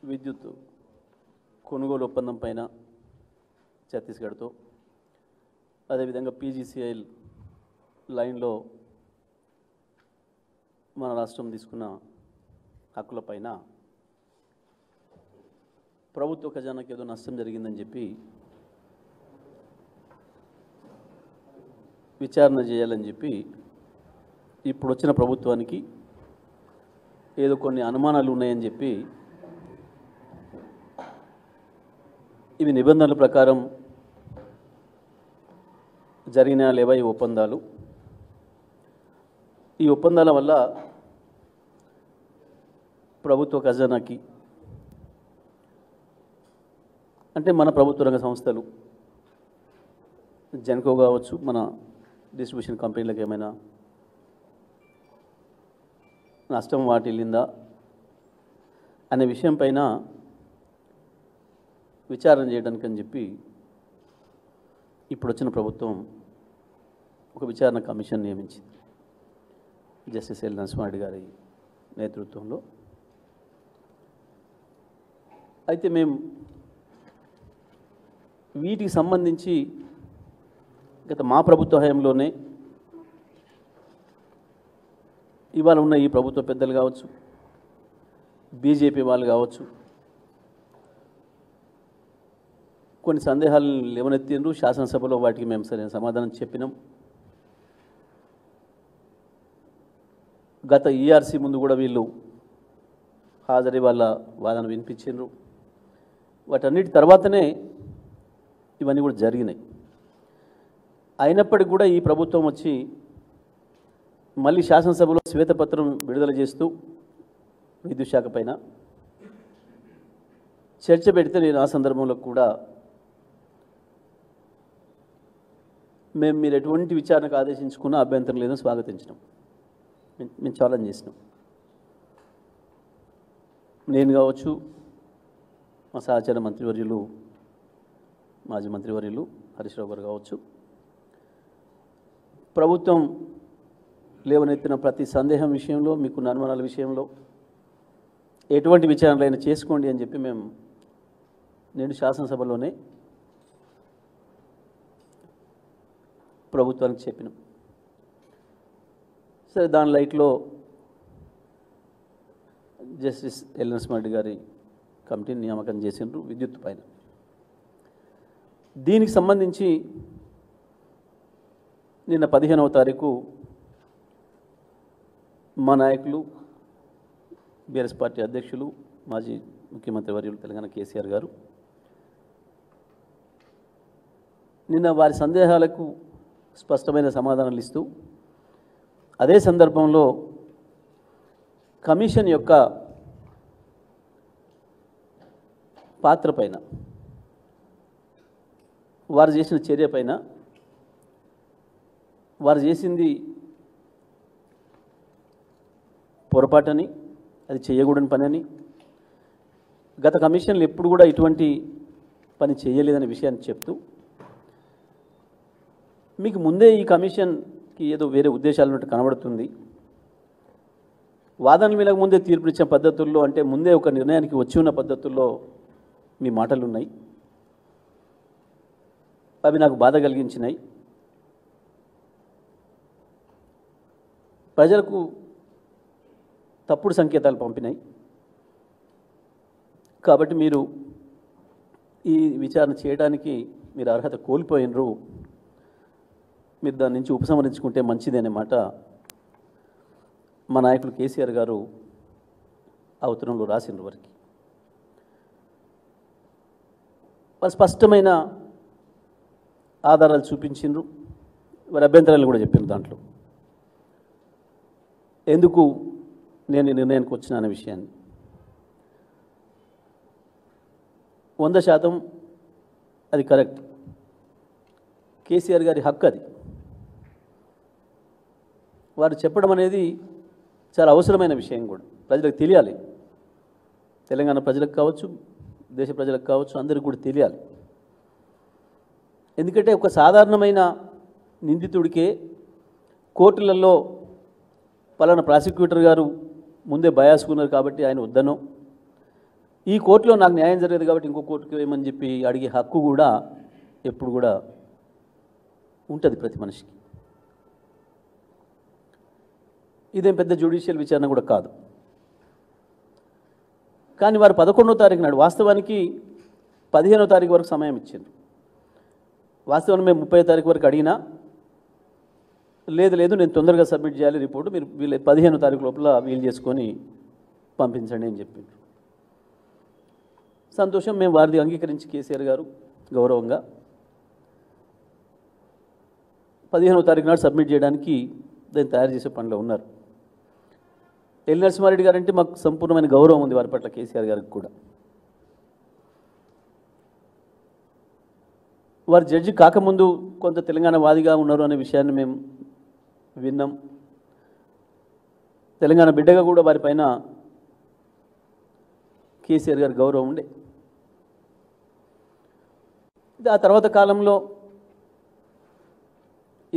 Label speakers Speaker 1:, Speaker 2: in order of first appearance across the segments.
Speaker 1: విద్యుత్ కొనుగోలు ఒప్పందం పైన ఛత్తీస్గఢ్తో, అదేవిధంగా పీజీసీఐల్ లైన్లో మన రాష్ట్రం తీసుకున్న హక్కులపైన ప్రభుత్వ ఖజానాకి ఏదో నష్టం జరిగిందని చెప్పి విచారణ చేయాలని చెప్పి ఇప్పుడు వచ్చిన ప్రభుత్వానికి ఏదో కొన్ని అనుమానాలు ఉన్నాయని చెప్పి ఇవి నిబంధనల ప్రకారం జరిగిన లేవా ఈ ఒప్పందాలు. ఈ ఒప్పందాల వల్ల ప్రభుత్వ ఖజానాకి అంటే మన ప్రభుత్వ రంగ సంస్థలు జెన్కో కావచ్చు, మన డిస్ట్రిబ్యూషన్ కంపెనీలకు ఏమైనా నష్టం వాటిల్లిందా అనే విషయం పైన విచారణ చేయడానికి అని చెప్పి ఇప్పుడు వచ్చిన ప్రభుత్వం ఒక విచారణ కమిషన్ నియమించింది జస్టిస్ ఎల్ నరసింహారెడ్డి గారి నేతృత్వంలో. అయితే మేము వీటికి సంబంధించి గత మా ప్రభుత్వ హయాంలోనే ఇవాళ ఉన్న ఈ ప్రభుత్వ పెద్దలు కావచ్చు, బీజేపీ వాళ్ళు కావచ్చు, కొన్ని సందేహాలు లేవనెత్తిండ్రు. శాసనసభలో వాటికి మేము సరైన సమాధానం చెప్పినాం. గత ఈఆర్సీ ముందు కూడా వీళ్ళు హాజరై వాళ్ళ వాదన వినిపించిండ్రు. వాటన్నిటి తర్వాతనే ఇవన్నీ కూడా జరిగినాయి. అయినప్పటికీ కూడా ఈ ప్రభుత్వం వచ్చి మళ్ళీ శాసనసభలో శ్వేతపత్రం విడుదల చేస్తూ విద్యుత్ శాఖ పైన చర్చ పెడితే నేను ఆ సందర్భంలో కూడా మీరు ఎటువంటి విచారణకు ఆదేశించుకున్నా అభ్యంతరం లేదని స్వాగతించినాం. మేము ఛాలెంజ్ చేసినాం. నేను కావచ్చు, మా సహచర మంత్రివర్యులు మాజీ మంత్రివర్యులు హరీష్ రావు గారు కావచ్చు, ప్రభుత్వం లేవనెత్తిన ప్రతి సందేహం విషయంలో, మీకున్న అనుమానాల విషయంలో ఎటువంటి విచారణలైనా చేసుకోండి అని చెప్పి నేను శాసనసభలోనే ప్రభుత్వానికి చెప్పినాం. సరే, దాని లైట్లో జస్టిస్ ఎల్ నరసింహారెడ్డి గారి కమిటీని నియామకం చేసిండ్రు విద్యుత్ పైన. దీనికి సంబంధించి నిన్న 15వ తారీఖు మా నాయకులు, బీఆర్ఎస్ పార్టీ అధ్యక్షులు, మాజీ ముఖ్యమంత్రి వర్యులు తెలంగాణ కేసీఆర్ గారు నిన్న వారి సందేహాలకు స్పష్టమైన సమాధానాలు ఇస్తూ, అదే సందర్భంలో కమిషన్ యొక్క పాత్ర పైన, వారు చేసిన చర్య పైన, వారు చేసింది పొరపాటని, అది చేయకూడని పని అని, గత కమిషన్లు ఎప్పుడు కూడా ఇటువంటి పని చేయలేదనే విషయాన్ని చెప్తూ, మీకు ముందే ఈ కమిషన్కి ఏదో వేరే ఉద్దేశాలు ఉన్నట్టు కనబడుతుంది, వాదనలు వినక ముందే తీర్పునిచ్చిన పద్ధతుల్లో, అంటే ముందే ఒక నిర్ణయానికి వచ్చి ఉన్న పద్ధతుల్లో మీ మాటలు ఉన్నాయి. అవి నాకు బాధ కలిగించినాయి. ప్రజలకు తప్పుడు సంకేతాలు పంపినాయి. కాబట్టి మీరు ఈ విచారణ చేయడానికి మీరు అర్హత కోల్పోయినరు, మీరు దాని నుంచి ఉపసంహరించుకుంటే మంచిది అనే మాట మా నాయకులు కేసీఆర్ గారు ఆ ఉత్తరంలో రాసిండ్రు. వారికి వాళ్ళు స్పష్టమైన ఆధారాలు చూపించిండ్రు. వారి అభ్యంతరాలు కూడా చెప్పిండ్రు. దాంట్లో ఎందుకు నేను ఈ నిర్ణయానికి వచ్చిన అనే విషయాన్ని 100% అది కరెక్ట్. కేసీఆర్ గారి హక్కు అది. వారు చెప్పడం అనేది చాలా అవసరమైన విషయం కూడా, ప్రజలకు తెలియాలి. తెలంగాణ ప్రజలకు కావచ్చు, దేశ ప్రజలకు కావచ్చు, అందరికీ కూడా తెలియాలి. ఎందుకంటే ఒక సాధారణమైన నిందితుడికే కోర్టులలో పలానా ప్రాసిక్యూటర్ గారు ముందే బయాస్కున్నారు కాబట్టి ఆయన వద్దనో, ఈ కోర్టులో నాకు న్యాయం జరగదు కాబట్టి ఇంకో కోర్టుకు వేయమని చెప్పి అడిగే హక్కు కూడా ఎప్పుడు కూడా ఉంటుంది ప్రతి మనిషికి. ఇదేం పెద్ద జ్యుడిషియల్ విచారణ కూడా కాదు. కానీ వారు 11వ తారీఖు నాడు, వాస్తవానికి 15వ తారీఖు వరకు సమయం ఇచ్చారు. వాస్తవానికి మేము 30వ తారీఖు వరకు అడిగినా లేదు నేను తొందరగా సబ్మిట్ చేయాలి రిపోర్టు, మీరు వీళ్ళు 15వ తారీఖు లోపల వీలు చేసుకొని పంపించండి అని చెప్పిండ్రు. సంతోషం, మేము వారిది అంగీకరించి కేసీఆర్ గారు గౌరవంగా 15వ తారీఖు నాడు సబ్మిట్ చేయడానికి దాన్ని తయారు చేసే పనిలో ఉన్నారు. ఎల్ నరసింహారెడ్డి గారు అంటే మాకు సంపూర్ణమైన గౌరవం ఉంది వారి పట్ల, కేసీఆర్ గారికి కూడా. వారు జడ్జి కాకముందు కొంత తెలంగాణ వాదిగా ఉన్నారు అనే విషయాన్ని మేము విన్నాం. తెలంగాణ బిడ్డగా కూడా వారిపైన కేసీఆర్ గారి గౌరవం ఉండే. ఆ తర్వాత కాలంలో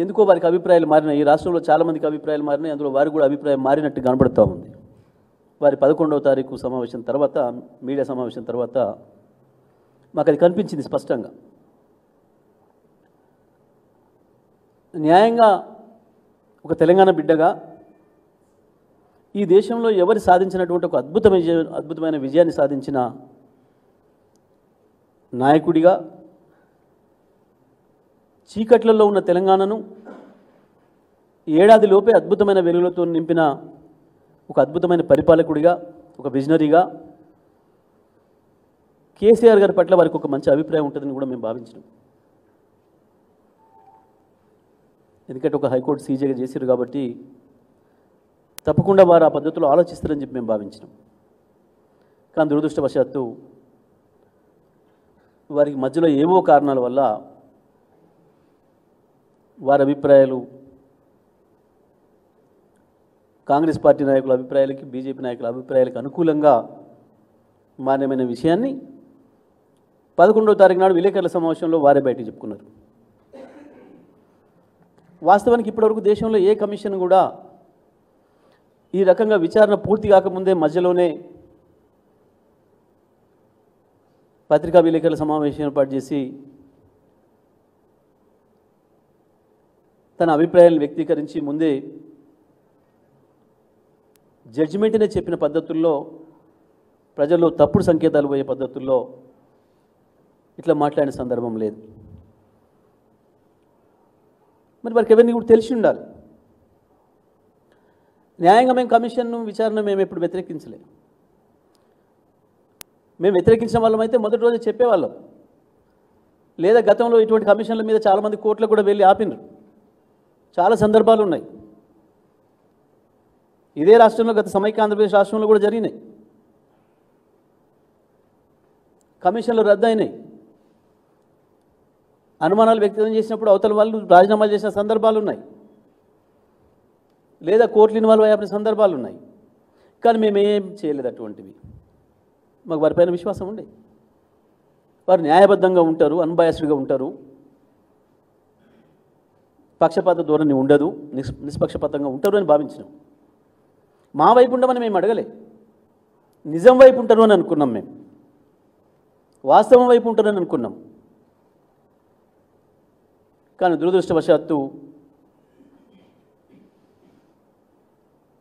Speaker 1: ఎందుకో వారికి అభిప్రాయాలు మారినాయి. ఈ రాష్ట్రంలో చాలామందికి అభిప్రాయాలు మారినాయి, అందులో వారికి కూడా అభిప్రాయం మారినట్టు కనబడుతూ ఉంది. వారి 11వ తారీఖు సమావేశం తర్వాత, మీడియా సమావేశం తర్వాత మాకు అది కనిపించింది స్పష్టంగా. న్యాయంగా ఒక తెలంగాణ బిడ్డగా ఈ దేశంలో ఎవరు సాధించినటువంటి ఒక అద్భుతమైన విజయాన్ని సాధించిన నాయకుడిగా, చీకట్లలో ఉన్న తెలంగాణను ఏడాదిలోపే అద్భుతమైన వెలుగులతో నింపిన ఒక అద్భుతమైన పరిపాలకుడిగా, ఒక విజనరీగా కేసీఆర్ గారి పట్ల వారికి ఒక మంచి అభిప్రాయం ఉంటుందని కూడా మేము భావించినాం. ఎందుకంటే ఒక హైకోర్టు సీజేగా చేశారు కాబట్టి తప్పకుండా వారు ఆ పద్ధతిలో ఆలోచిస్తారని చెప్పి మేము భావించినాం. కానీ దురదృష్టవశాత్తు వారికి మధ్యలో ఏవో కారణాల వల్ల వారి అభిప్రాయాలు కాంగ్రెస్ పార్టీ నాయకుల అభిప్రాయాలకి, బీజేపీ నాయకుల అభిప్రాయాలకు అనుకూలంగా మాన్యమైన విషయాన్ని 11వ తారీఖు నాడు విలేకరుల సమావేశంలో వారే బయటకు చెప్పుకున్నారు. వాస్తవానికి ఇప్పటివరకు దేశంలో ఏ కమిషన్ కూడా ఈ రకంగా విచారణ పూర్తి కాకముందే మధ్యలోనే పత్రికా విలేకరుల సమావేశం ఏర్పాటు చేసి తన అభిప్రాయాలను వ్యక్తీకరించి ముందే జడ్జిమెంట్నే చెప్పిన పద్ధతుల్లో, ప్రజల్లో తప్పుడు సంకేతాలు పోయే పద్ధతుల్లో ఇట్లా మాట్లాడిన సందర్భం లేదు. మరి వారికి ఎవరిని కూడా తెలిసి ఉండాలి. న్యాయంగా మేము కమిషన్ను విచారణ మేము ఎప్పుడు వ్యతిరేకించలేదు. మేము వ్యతిరేకించిన వాళ్ళం అయితే మొదటి రోజు చెప్పేవాళ్ళం. లేదా గతంలో ఇటువంటి కమిషన్ల మీద చాలామంది కోర్టులకు కూడా వెళ్ళి ఆపినారు. చాలా సందర్భాలు ఉన్నాయి. ఇదే రాష్ట్రంలో, గత సమైక్య ఆంధ్రప్రదేశ్ రాష్ట్రంలో కూడా జరిగినాయి. కమిషన్లు రద్దు అయినాయి. అనుమానాలు వ్యక్తం చేసినప్పుడు అవతల వాళ్ళు రాజీనామాలు చేసిన సందర్భాలు ఉన్నాయి, లేదా కోర్టులు ఇన్వాల్వ్ అయ్యే సందర్భాలు ఉన్నాయి. కానీ మేమేం చేయలేదు అటువంటివి. మాకు వారిపైన విశ్వాసం ఉండే. వారు న్యాయబద్ధంగా ఉంటారు, అన్బయాస్డ్గా ఉంటారు, పక్షపాత ధోరణి ఉండదు, నిష్పక్షపాతంగా ఉంటారు అని భావించినాం. మా వైపు ఉండమని మేము అడగలే, నిజం వైపు ఉంటారు అని అనుకున్నాం. మేము వాస్తవం వైపు ఉంటారని అనుకున్నాం. కానీ దురదృష్టవశాత్తు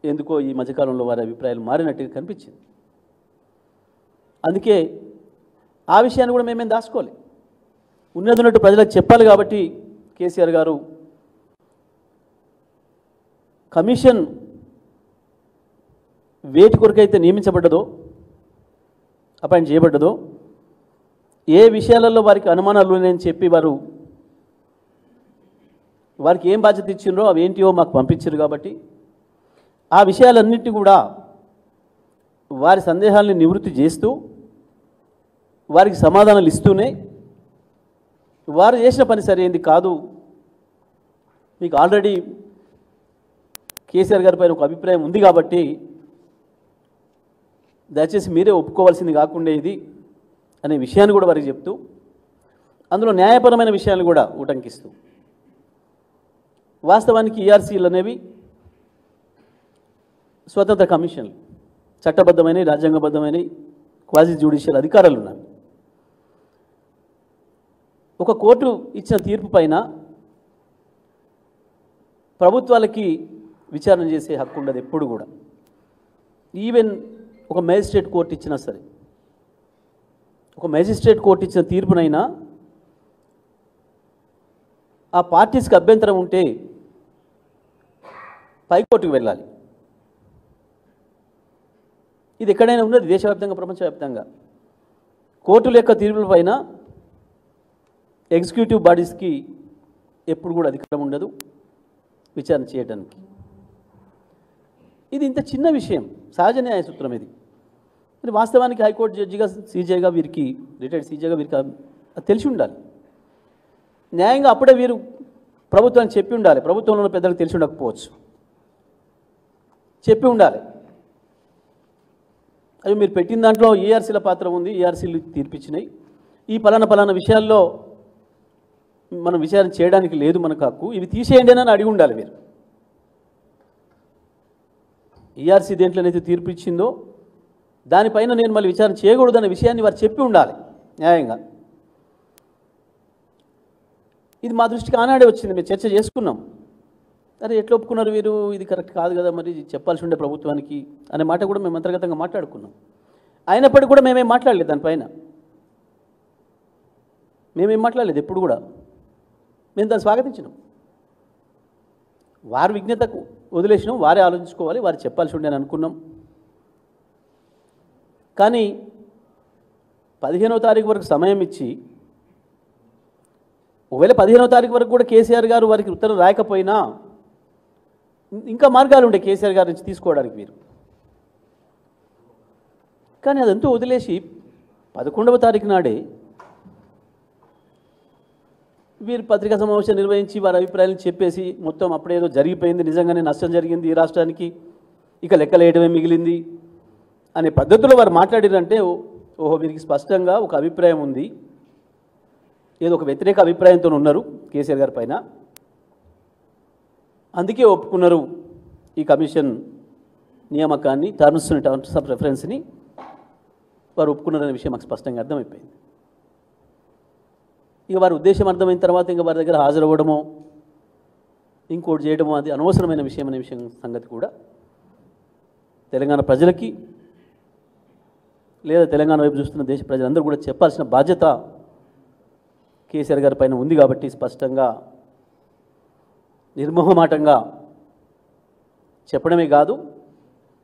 Speaker 1: ఎందుకో ఈ మధ్యకాలంలో వారి అభిప్రాయాలు మారినట్టుగా కనిపించింది. అందుకే ఆ విషయాన్ని కూడా మేమేం దాచుకోలే, ఉన్నట్టు ప్రజలకు చెప్పాలి. కాబట్టి కేసీఆర్ గారు కమిషన్ వేటి కొరకైతే నియమించబడ్డదో, అపాయింట్ చేయబడ్డదో, ఏ విషయాలలో వారికి అనుమానాలు ఉన్నాయని చెప్పి వారికి ఏం బాధ్యత ఇచ్చిండ్రో అవి ఏంటివో మాకు పంపించారు. కాబట్టి ఆ విషయాలన్నింటినీ కూడా వారి సందేహాలని నివృత్తి చేస్తూ, వారికి సమాధానాలు ఇస్తూనే, వారు చేసిన పని సరైంది కాదు, మీకు ఆల్రెడీ కేసీఆర్ గారి పైన ఒక అభిప్రాయం ఉంది కాబట్టి దయచేసి మీరే ఒప్పుకోవాల్సింది కాకుండా ఇది అనే విషయాన్ని కూడా వారికి చెప్తూ, అందులో న్యాయపరమైన విషయాన్ని కూడా ఉటంకిస్తూ, వాస్తవానికి ఈఆర్సీలు అనేవి స్వతంత్ర కమిషన్లు, చట్టబద్ధమైనవి, రాజ్యాంగబద్ధమైనవి, క్వాజీ జ్యుడిషియల్ అధికారాలు ఉన్నాయి. ఒక కోర్టు ఇచ్చిన తీర్పు పైన ప్రభుత్వాలకి విచారణ చేసే హక్కు ఉండదు ఎప్పుడు కూడా. ఈవెన్ ఒక మేజిస్ట్రేట్ కోర్టు ఇచ్చినా సరే, ఒక మేజిస్ట్రేట్ కోర్టు ఇచ్చిన తీర్పునైనా ఆ పార్టీస్కి అభ్యంతరం ఉంటే పైకోర్టుకు వెళ్ళాలి. ఇది ఎక్కడైనా ఉన్నది, దేశవ్యాప్తంగా ప్రపంచవ్యాప్తంగా. కోర్టుల యొక్క తీర్పుల పైన ఎగ్జిక్యూటివ్ బాడీస్కి ఎప్పుడు కూడా అధికారం ఉండదు విచారణ చేయడానికి. ఇది ఇంత చిన్న విషయం, సహజ న్యాయ సూత్రం ఇది. మరి వాస్తవానికి హైకోర్టు జడ్జిగా, సీజేగా వీరికి, రిటైర్డ్ సీజేగా వీరికి అది తెలిసి ఉండాలి. న్యాయంగా అప్పుడే వీరు ప్రభుత్వానికి చెప్పి ఉండాలి. ప్రభుత్వంలో ఉన్న పెద్దలకు తెలిసి ఉండకపోవచ్చు, చెప్పి ఉండాలి. అవి మీరు పెట్టిన దాంట్లో ఈఆర్సీల పాత్ర ఉంది, ఈఆర్సీలు తీర్పిచ్చినాయి, ఈ పలానా విషయాల్లో మనం విచారణ చేయడానికి లేదు మనకు హక్కు, ఇవి తీసేయండి అని అడిగి ఉండాలి మీరు. ఈఆర్సీ దేంట్లోనైతే తీర్పు ఇచ్చిందో దానిపైన నేను మళ్ళీ విచారణ చేయకూడదనే విషయాన్ని వారు చెప్పి ఉండాలి న్యాయంగా. ఇది మా దృష్టికి ఆనాడే వచ్చింది, మేము చర్చ చేసుకున్నాం. అరే ఎట్లా ఒప్పుకున్నారు వీరు, ఇది కరెక్ట్ కాదు కదా, మరి చెప్పాల్సి ఉండే ప్రభుత్వానికి అనే మాట కూడా మేము అంతర్గతంగా మాట్లాడుకున్నాం. అయినప్పటికీ కూడా మేమేం మాట్లాడలేదు దానిపైన, మేమేం మాట్లాడలేదు ఎప్పుడు కూడా. మేము దాన్ని స్వాగతించినాం. వారి విజ్ఞతకు వదిలేసినాం, వారే ఆలోచించుకోవాలి, వారు చెప్పాల్సి ఉండే అని అనుకున్నాం. కానీ 15వ తారీఖు వరకు సమయం ఇచ్చి, ఒకవేళ 15వ తారీఖు వరకు కూడా కేసీఆర్ గారు వారికి ఉత్తరం రాయకపోయినా ఇంకా మార్గాలు ఉండే కేసీఆర్ గారి నుంచి తీసుకోవడానికి మీరు. కానీ అదంతా వదిలేసి 11వ తారీఖు నాడే వీరు పత్రికా సమావేశం నిర్వహించి వారి అభిప్రాయాలను చెప్పేసి మొత్తం అప్పుడేదో జరిగిపోయింది, నిజంగానే నష్టం జరిగింది ఈ రాష్ట్రానికి, ఇక లెక్కలేయడమే మిగిలింది అనే పద్ధతిలో వారు మాట్లాడారంటే, ఓహో వీరికి స్పష్టంగా ఒక అభిప్రాయం ఉంది, ఏదో ఒక వ్యతిరేక అభిప్రాయంతో ఉన్నారు కేసీఆర్ గారి పైన, అందుకే ఒప్పుకున్నారు ఈ కమిషన్ నియామకాన్ని, టర్మ్స్ ఆఫ్ రెఫరెన్స్ని వారు ఒప్పుకున్నారనే విషయం మాకు స్పష్టంగా అర్థమైపోయింది. ఇక వారి ఉద్దేశం అర్థమైన తర్వాత ఇంకా వారి దగ్గర హాజరవ్వడమో ఇంకోటి చేయడమో అది అనవసరమైన విషయం అనే విషయం సంగతి కూడా తెలంగాణ ప్రజలకి, లేదా తెలంగాణ వైపు చూస్తున్న దేశ ప్రజలందరూ కూడా చెప్పాల్సిన బాధ్యత కేసీఆర్ గారి పైన ఉంది. కాబట్టి స్పష్టంగా నిర్మోహమాటంగా చెప్పడమే కాదు,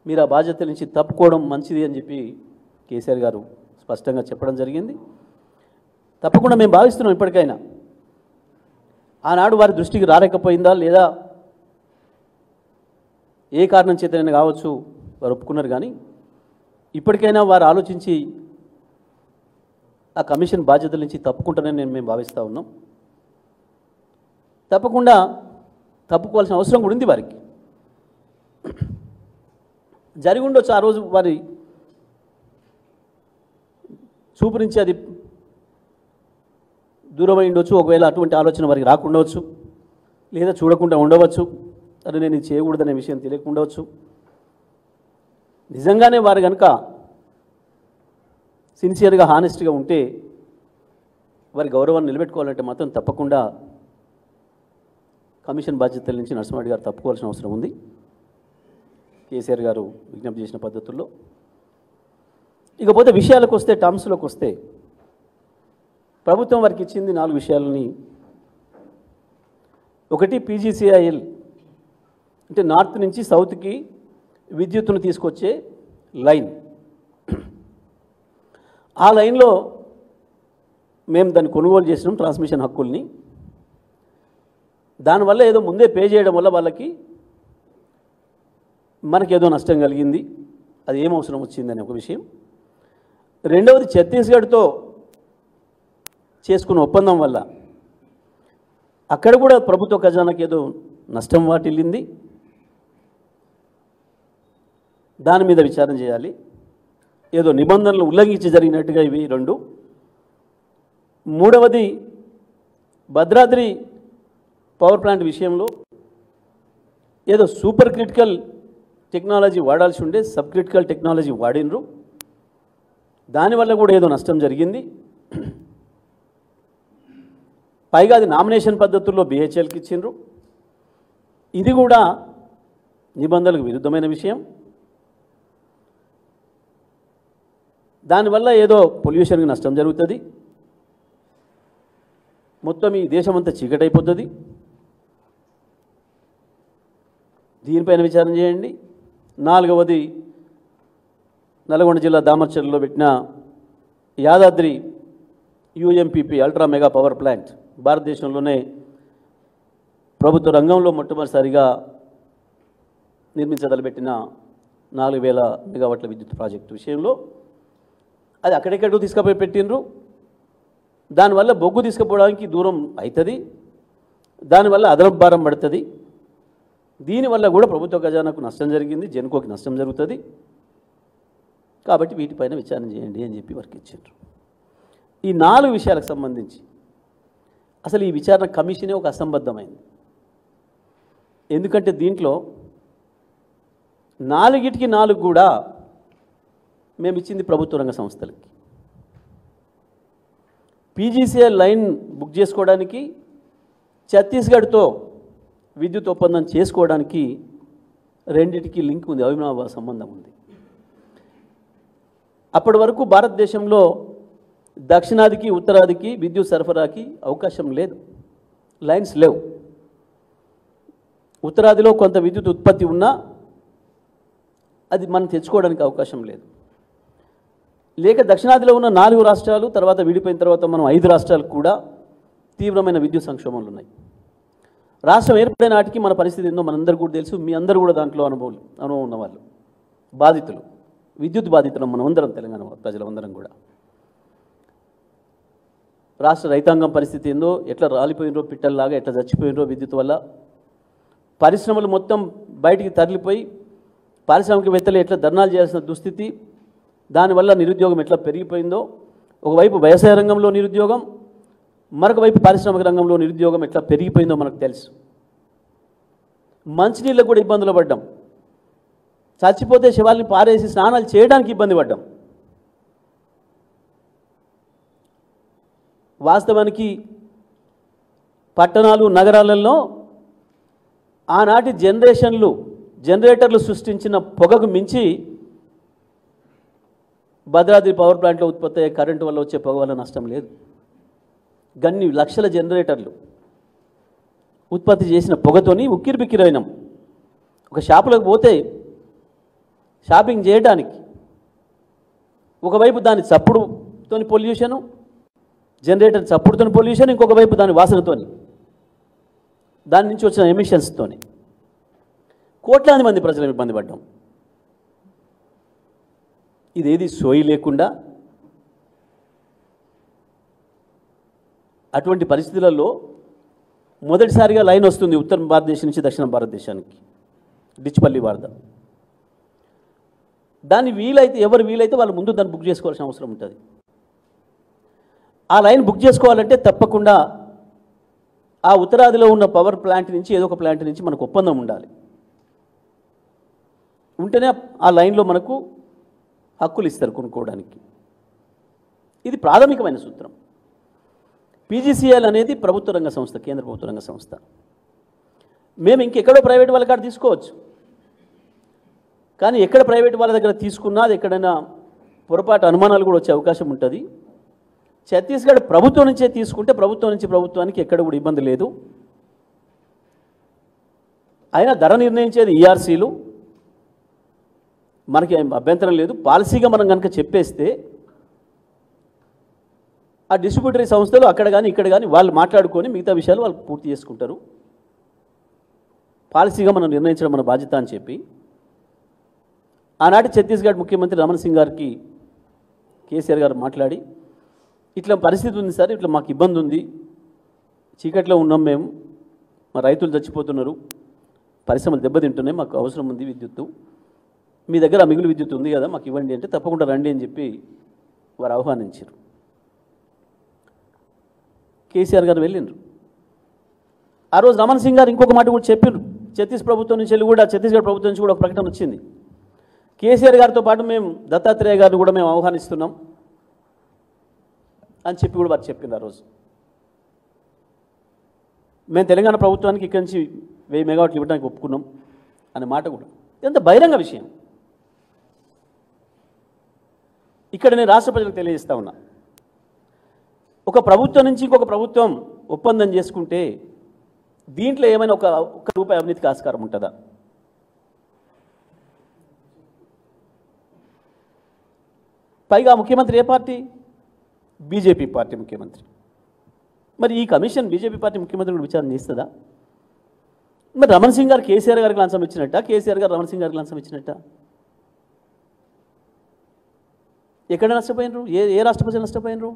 Speaker 1: మీరు ఆ బాధ్యత నుంచి తప్పుకోవడం మంచిది అని చెప్పి కేసీఆర్ గారు స్పష్టంగా చెప్పడం జరిగింది. తప్పకుండా మేము భావిస్తున్నాం ఇప్పటికైనా, ఆనాడు వారి దృష్టికి రాలేకపోయిందా లేదా ఏ కారణం చేతనైనా కావచ్చు వారు ఒప్పుకున్నారు. కానీ ఇప్పటికైనా వారు ఆలోచించి ఆ కమిషన్ బాధ్యతల నుంచి తప్పుకుంటారని మేము భావిస్తూ ఉన్నాం. తప్పకుండా తప్పుకోవాల్సిన అవసరం కూడా ఉంది వారికి. జరిగి ఉండొచ్చు ఆ రోజు వారి చూపు నుంచి అది దూరమై ఉండొచ్చు, ఒకవేళ అటువంటి ఆలోచన వారికి రాకుండవచ్చు, లేదా చూడకుండా ఉండవచ్చు, అరే నేను ఇది చేయకూడదనే విషయం తెలియకుండవచ్చు. నిజంగానే వారు కనుక సిన్సియర్గా హానెస్ట్గా ఉంటే వారి గౌరవాన్ని నిలబెట్టుకోవాలంటే మాత్రం తప్పకుండా కమిషన్ బాధ్యతల నుంచి నరసింహారెడ్డి గారు తప్పుకోవాల్సిన అవసరం ఉంది. కేసీఆర్ గారు విజ్ఞప్తి చేసిన పద్ధతుల్లో. ఇకపోతే విషయాలకు వస్తే, టర్మ్స్లోకి వస్తే, ప్రభుత్వం వారికి ఇచ్చింది 4 విషయాలని. ఒకటి పీజీసీఐఎల్, అంటే నార్త్ నుంచి సౌత్కి విద్యుత్తును తీసుకొచ్చే లైన్. ఆ లైన్లో మేము దాన్ని కొనుగోలు చేసినాం, ట్రాన్స్మిషన్ హక్కుల్ని. దానివల్ల ఏదో ముందే పే చేయడం వల్ల వాళ్ళకి మనకేదో నష్టం కలిగింది, అది ఏం అవసరం వచ్చిందని ఒక విషయం. రెండవది ఛత్తీస్గఢ్తో చేసుకున్న ఒప్పందం వల్ల అక్కడ కూడా ప్రభుత్వ ఖజానాకి ఏదో నష్టం వాటిల్లింది, దాని మీద విచారణ చేయాలి. ఏదో నిబంధనలు ఉల్లంఘించి జరిగినట్టుగా ఇవి 2. మూడవది భద్రాద్రి పవర్ ప్లాంట్ విషయంలో ఏదో సూపర్ క్రిటికల్ టెక్నాలజీ వాడాల్సి ఉండే సబ్ క్రిటికల్ టెక్నాలజీ వాడినరు, దానివల్ల కూడా ఏదో నష్టం జరిగింది. పైగా అది నామినేషన్ పద్ధతుల్లో BHLకి ఇచ్చిండ్రు. ఇది కూడా నిబంధనలకు విరుద్ధమైన విషయం. దానివల్ల ఏదో పొల్యూషన్కి నష్టం జరుగుతుంది. మొత్తం ఈ దేశమంతా చీకటైపోతుంది. దీనిపైన విచారణ చేయండి. 4వది నల్గొండ జిల్లా దామర్చర్లలో పెట్టిన Yadadri UMPP ultra mega power plant భారతదేశంలోనే ప్రభుత్వ రంగంలో మొట్టమొదటిసారిగా నిర్మించదలబెట్టిన 4000 మెగావాట్ల విద్యుత్ ప్రాజెక్టు విషయంలో అది అక్కడెక్కడికో తీసుకుపోయి పెట్టిండ్రు. దానివల్ల బొగ్గు తీసుకుపోవడానికి దూరం అవుతుంది. దానివల్ల అదనపు భారం పడుతుంది. దీనివల్ల కూడా ప్రభుత్వ ఖజానాకు నష్టం జరిగింది, జెన్కోకి నష్టం జరుగుతుంది. కాబట్టి వీటిపైన విచారణ చేయండి అని చెప్పి వారికి ఇచ్చిండ్రు. ఈ 4 విషయాలకు సంబంధించి అసలు ఈ విచారణ కమిషనే ఒక అసంబద్ధమైంది. ఎందుకంటే దీంట్లో 4కి 4 కూడా మేము ఇచ్చింది ప్రభుత్వ రంగ సంస్థలకి. PGCL లైన్ బుక్ చేసుకోవడానికి, ఛత్తీస్గఢ్తో విద్యుత్ ఒప్పందం చేసుకోవడానికి రెండిటికి లింక్ ఉంది, అవినాభావ సంబంధం ఉంది. అప్పటి వరకు భారతదేశంలో దక్షిణాదికి ఉత్తరాదికి విద్యుత్ సరఫరాకి అవకాశం లేదు, లైన్స్ లేవు. ఉత్తరాదిలో కొంత విద్యుత్ ఉత్పత్తి ఉన్నా అది మనం తెచ్చుకోవడానికి అవకాశం లేదు. లేక దక్షిణాదిలో ఉన్న 4 రాష్ట్రాలు తర్వాత విడిపోయిన తర్వాత మనం 5 రాష్ట్రాలకు కూడా తీవ్రమైన విద్యుత్ సంక్షోభంలు ఉన్నాయి. రాష్ట్రం ఏర్పడిన నాటికి మన పరిస్థితి ఏందో మనందరికీ కూడా తెలుసు. మీ అందరూ కూడా దాంట్లో అనుభవం ఉన్నవాళ్ళు, బాధితులు, విద్యుత్ బాధితులు మనం అందరం, తెలంగాణ ప్రజలందరం కూడా. రాష్ట్ర రైతాంగం పరిస్థితి ఏందో, ఎట్లా రాలిపోయినరో పిట్టల్లాగా, ఎట్లా చచ్చిపోయినరో విద్యుత్ వల్ల. పరిశ్రమలు మొత్తం బయటికి తరలిపోయి పారిశ్రామికవేత్తలు ఎట్లా ధర్నాలు చేయాల్సిన దుస్థితి, దానివల్ల నిరుద్యోగం ఎట్లా పెరిగిపోయిందో. ఒకవైపు వ్యవసాయ రంగంలో నిరుద్యోగం, మరొక వైపు పారిశ్రామిక రంగంలో నిరుద్యోగం ఎట్లా పెరిగిపోయిందో మనకు తెలుసు. మంచినీళ్ళకు కూడా ఇబ్బందులు పడ్డాం. చచ్చిపోతే శవాల్ని పారేసి స్నానాలు చేయడానికి ఇబ్బంది పడ్డాం. వాస్తవానికి పట్టణాలు నగరాలలో ఆనాటి జనరేటర్లు సృష్టించిన పొగకు మించి భద్రాద్రి పవర్ ప్లాంట్లో ఉత్పత్తి అయ్యే కరెంటు వల్ల వచ్చే పొగ వల్ల నష్టం లేదు. గన్ని లక్షల జనరేటర్లు ఉత్పత్తి చేసిన పొగతోని ఉక్కిరిబిక్కిరైనాం. ఒక షాపులకు పోతే షాపింగ్ చేయడానికి ఒకవైపు దాని చప్పుడుతోని పొల్యూషను, జనరేటర్ చప్పుడుతోని పొల్యూషన్, ఇంకొక వైపు దాని వాసనతోని, దాని నుంచి వచ్చిన ఎమిషన్స్తోని కోట్లాది మంది ప్రజలు ఇబ్బంది పడ్డాం. ఇదేది సోయి లేకుండా అటువంటి పరిస్థితులలో మొదటిసారిగా లైన్ వస్తుంది ఉత్తర భారతదేశం నుంచి దక్షిణ భారతదేశానికి, డిచ్పల్లి వారద. దాన్ని ఎవరు వీలైతే వాళ్ళు ముందు దాన్ని బుక్ చేసుకోవాల్సిన అవసరం ఉంటుంది. ఆ లైన్ బుక్ చేసుకోవాలంటే తప్పకుండా ఆ ఉత్తరాదిలో ఉన్న పవర్ ప్లాంట్ నుంచి ఏదో ఒక ప్లాంట్ నుంచి మనకు ఒప్పందం ఉండాలి. ఉంటేనే ఆ లైన్లో మనకు హక్కులు ఇస్తారు కొనుక్కోవడానికి. ఇది ప్రాథమికమైన సూత్రం. PGCL అనేది ప్రభుత్వ రంగ సంస్థ, కేంద్ర ప్రభుత్వ రంగ సంస్థ. మేము ఇంకెక్కడో ప్రైవేట్ వాళ్ళ కాడ తీసుకోవచ్చు, కానీ ఎక్కడ ప్రైవేట్ వాళ్ళ దగ్గర తీసుకున్నా అది ఎక్కడైనా పొరపాటు అనుమానాలు కూడా వచ్చే అవకాశం ఉంటుంది. ఛత్తీస్గఢ్ ప్రభుత్వం నుంచే తీసుకుంటే ప్రభుత్వం నుంచి ప్రభుత్వానికి ఎక్కడ కూడా ఇబ్బంది లేదు. అయినా ధర నిర్ణయించేది ERCలు, మనకి అభ్యంతరం లేదు. పాలసీగా మనం కనుక చెప్పేస్తే ఆ డిస్ట్రిబ్యూటరీ సంస్థలు అక్కడ కానీ ఇక్కడ కానీ వాళ్ళు మాట్లాడుకొని మిగతా విషయాలు వాళ్ళు పూర్తి చేసుకుంటారు. పాలసీగా మనం నిర్ణయించడం మన బాధ్యత అని చెప్పి ఆనాటి ఛత్తీస్గఢ్ ముఖ్యమంత్రి రమణ్ సింగ్ గారికి కేసీఆర్ గారు మాట్లాడి, ఇట్లా పరిస్థితి ఉంది సార్, ఇట్లా మాకు ఇబ్బంది ఉంది, చీకట్లో ఉన్నాం మేము, మా రైతులు చచ్చిపోతున్నారు, పరిశ్రమలు దెబ్బతింటున్నాయి, మాకు అవసరం ఉంది విద్యుత్తు, మీ దగ్గర మిగులు విద్యుత్ ఉంది కదా మాకు ఇవ్వండి అంటే తప్పకుండా రండి అని చెప్పి వారు ఆహ్వానించారు. కేసీఆర్ గారు వెళ్ళిండ్రు. ఆ రోజు రమణ్ సింగ్ గారు ఇంకొక మాట కూడా చెప్పారు. ఛత్తీస్గఢ్ ప్రభుత్వం నుంచి కూడా ఒక ప్రకటన వచ్చింది. కేసీఆర్ గారితో పాటు మేము దత్తాత్రేయ గారిని కూడా మేము ఆహ్వానిస్తున్నాం, అని చెప్పి కూడా వారు చెప్పింది ఆ రోజు. మేము తెలంగాణ ప్రభుత్వానికి ఇక్కడి నుంచి 1000 మెగావాట్లు ఇవ్వడానికి ఒప్పుకున్నాం అనే మాట కూడా ఎంత బహిరంగ విషయం. ఇక్కడ నేను రాష్ట్ర ప్రజలకు తెలియజేస్తా ఉన్నా, ఒక ప్రభుత్వం నుంచి ఇంకొక ప్రభుత్వం ఒప్పందం చేసుకుంటే దీంట్లో ఏమైనా ఒక్క రూపాయి అవినీతికి ఆస్కారం ఉంటుందా? పైగా ముఖ్యమంత్రి ఏ పార్టీ? బీజేపీ పార్టీ ముఖ్యమంత్రి. మరి ఈ కమిషన్ బీజేపీ పార్టీ ముఖ్యమంత్రి కూడా విచారణ చేస్తుందా? మరి రమణ్ సింగ్ గారు కేసీఆర్ గారికి లంచం ఇచ్చినట్ట, కేసీఆర్ గారు రమణ్ సింగ్ గారికి లంచం ఇచ్చినట్ట? ఎక్కడ నష్టపోయినరు? ఏ రాష్ట్ర ప్రజలు నష్టపోయినరు?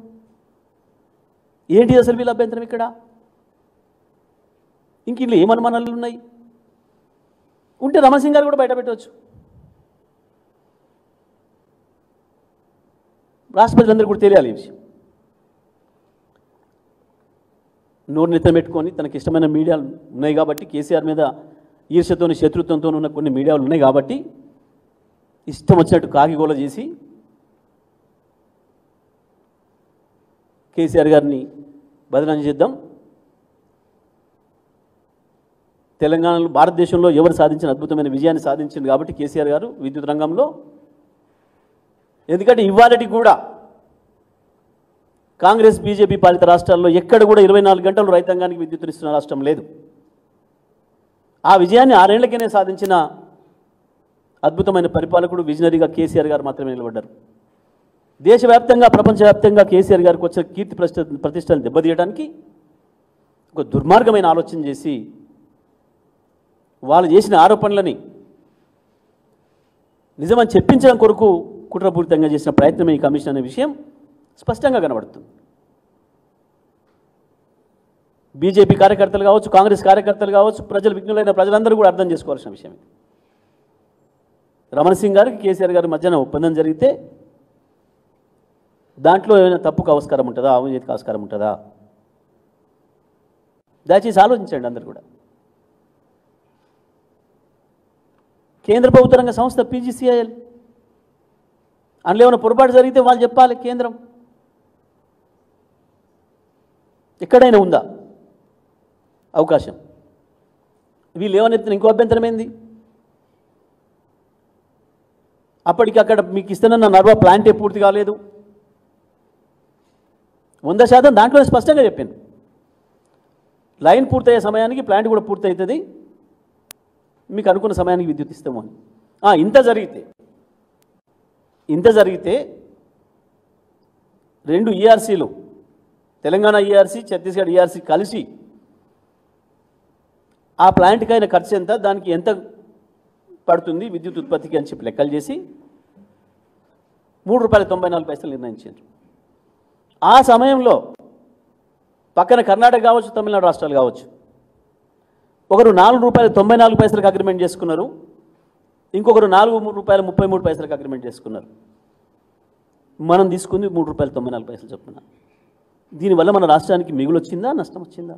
Speaker 1: ఏంటి అసలు వీళ్ళ అభ్యంతరం ఇక్కడ? ఇంక ఇల్లు ఏమనుమానాలు ఉన్నాయి? ఉంటే రమణ్ సింగ్ గారు కూడా బయట పెట్టవచ్చు. రాష్ట్ర ప్రజలందరూ కూడా తెలియాలి ఈ విషయం. నోరు నెత్త పెట్టుకొని తనకి ఇష్టమైన మీడియాలు ఉన్నాయి కాబట్టి, కేసీఆర్ మీద ఈర్ష్యతోని శత్రుత్వంతో ఉన్న కొన్ని మీడియాలు ఉన్నాయి కాబట్టి ఇష్టం వచ్చినట్టు కాకిగోల చేసి కేసీఆర్ గారిని బదనాం చేద్దాం, తెలంగాణలో భారతదేశంలో ఎవరు సాధించిన అద్భుతమైన విజయాన్ని సాధించింది కాబట్టి కేసీఆర్ గారు విద్యుత్ రంగంలో. ఎందుకంటే ఇవాళటి కూడా కాంగ్రెస్ బీజేపీ పాలిత రాష్ట్రాల్లో ఎక్కడ కూడా 24 గంటలు రైతాంగానికి విద్యుత్తునిస్తున్న రాష్ట్రం లేదు. ఆ విజయాన్ని 6 ఏళ్లకేనే సాధించిన అద్భుతమైన పరిపాలకుడు విజనరీగా కేసీఆర్ గారు మాత్రమే నిలబడ్డారు. దేశవ్యాప్తంగా ప్రపంచవ్యాప్తంగా కేసీఆర్ గారికి వచ్చే కీర్తి ప్రతిష్టలను దెబ్బతీయడానికి ఒక దుర్మార్గమైన ఆలోచన చేసి వాళ్ళు చేసిన ఆరోపణలని నిజమని చెప్పించడం కొరకు కుట్రపూరితంగా చేసిన ప్రయత్నమే ఈ కమిషన్ అనే విషయం స్పష్టంగా కనబడుతుంది. బీజేపీ కార్యకర్తలు కావచ్చు, కాంగ్రెస్ కార్యకర్తలు కావచ్చు, ప్రజలు విజ్ఞులైన ప్రజలందరూ కూడా అర్థం చేసుకోవాల్సిన విషయం. రమణ్ సింగ్ గారికి కేసీఆర్ గారి మధ్యన ఒప్పందం జరిగితే దాంట్లో ఏమైనా తప్పుకు ఆస్కారం ఉంటుందా, అవినీతికి ఆస్కారం ఉంటుందా? దయచేసి ఆలోచించండి అందరు కూడా. కేంద్ర ప్రభుత్వ రంగ సంస్థ PGCIL, అందులో ఏమైనా పొరపాటు జరిగితే వాళ్ళు చెప్పాలి. కేంద్రం ఎక్కడైనా ఉందా అవకాశం? వీళ్ళు ఏమని ఇంకో అభ్యంతరం ఏంది? అప్పటికి అక్కడ మీకు ఇస్తున్న నర్వా ప్లాంటే పూర్తి కాలేదు. 100% దాంట్లో స్పష్టంగా చెప్పింది, లైన్ పూర్తయ్యే సమయానికి ప్లాంట్ కూడా పూర్తి అవుతుంది, మీకు అనుకున్న సమయానికి విద్యుత్ ఇస్తాము అని. ఇంత జరిగితే 2 ERCలు, తెలంగాణ ERC, ఛత్తీస్గఢ్ ERC కలిసి ఆ ప్లాంట్కి అయిన ఖర్చు ఎంత, దానికి ఎంత పడుతుంది విద్యుత్ ఉత్పత్తికి అని చెప్పి లెక్కలు చేసి ₹3.94 నిర్ణయించారు. ఆ సమయంలో పక్కన కర్ణాటక కావచ్చు, తమిళనాడు రాష్ట్రాలు కావచ్చు, ఒకరు ₹4.94 అగ్రిమెంట్ చేసుకున్నారు, ఇంకొకరు ₹4.33 అగ్రిమెంట్ చేసుకున్నారు. మనం తీసుకుంది ₹3.94 చొప్పున. దీనివల్ల మన రాష్ట్రానికి మిగులు వచ్చిందా, నష్టం వచ్చిందా?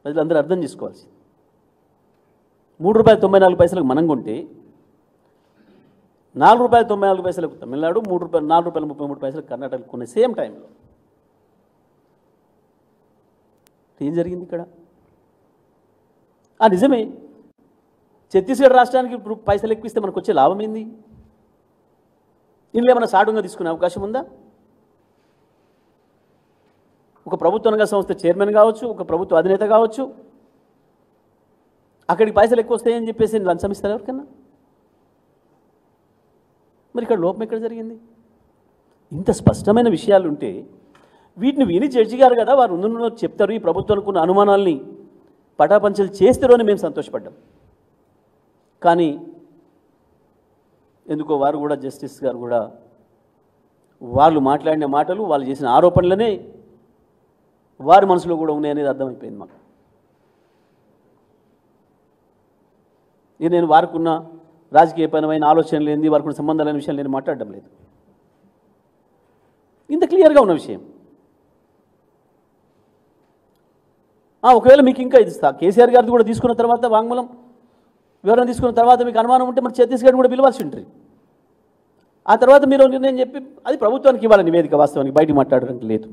Speaker 1: ప్రజలందరూ అర్థం చేసుకోవాల్సింది. ₹3.94 మనం కొంటే ₹4.94 తమిళనాడు, ₹4.33 కర్ణాటక కొనే సేమ్ టైంలో. ఏం జరిగింది ఇక్కడ? నిజమే, ఛత్తీస్గఢ్ రాష్ట్రానికి పైసలు ఎక్కువిస్తే మనకు వచ్చే లాభం ఏంది? ఇందులో ఏమైనా సాడుగా తీసుకునే అవకాశం ఉందా? ఒక ప్రభుత్వ రంగ సంస్థ చైర్మన్ కావచ్చు, ఒక ప్రభుత్వ అధినేత కావచ్చు, అక్కడికి పైసలు ఎక్కువ వస్తాయని చెప్పేసి లంచం ఇస్తారు ఎవరికన్నా? మరి ఇక్కడ లోపం ఎక్కడ జరిగింది? ఇంత స్పష్టమైన విషయాలు ఉంటే వీటిని విని జడ్జి గారు కదా వారు ఉన్న చెప్తారు, ఈ ప్రభుత్వానికి ఉన్న అనుమానాల్ని పటాపంచలు చేస్తారో అని మేము సంతోషపడ్డాం. కానీ ఎందుకో వారు కూడా, జస్టిస్ గారు కూడా, వాళ్ళు మాట్లాడిన మాటలు, వాళ్ళు చేసిన ఆరోపణలనే వారి మనసులో కూడా ఉన్నాయనేది అర్థమైపోయింది మాకు. ఇది నేను వారికి ఉన్న రాజకీయపరమైన ఆలోచనలు ఏంది, వారికి ఉన్న సంబంధాలైన విషయాలు నేను మాట్లాడడం లేదు. ఇంత క్లియర్గా ఉన్న విషయం. ఒకవేళ మీకు ఇంకా ఇది కేసీఆర్ గారిది కూడా తీసుకున్న తర్వాత, వాంగ్మూలం వివరణ తీసుకున్న తర్వాత మీకు అనుమానం ఉంటే మరి ఛత్తీస్గఢ్ కూడా పిలవాల్సి ఉంటుంది. ఆ తర్వాత మీరు నిర్ణయం చెప్పి అది ప్రభుత్వానికి ఇవ్వాలి నివేదిక. వాస్తవానికి బయట మాట్లాడడానికి లేదు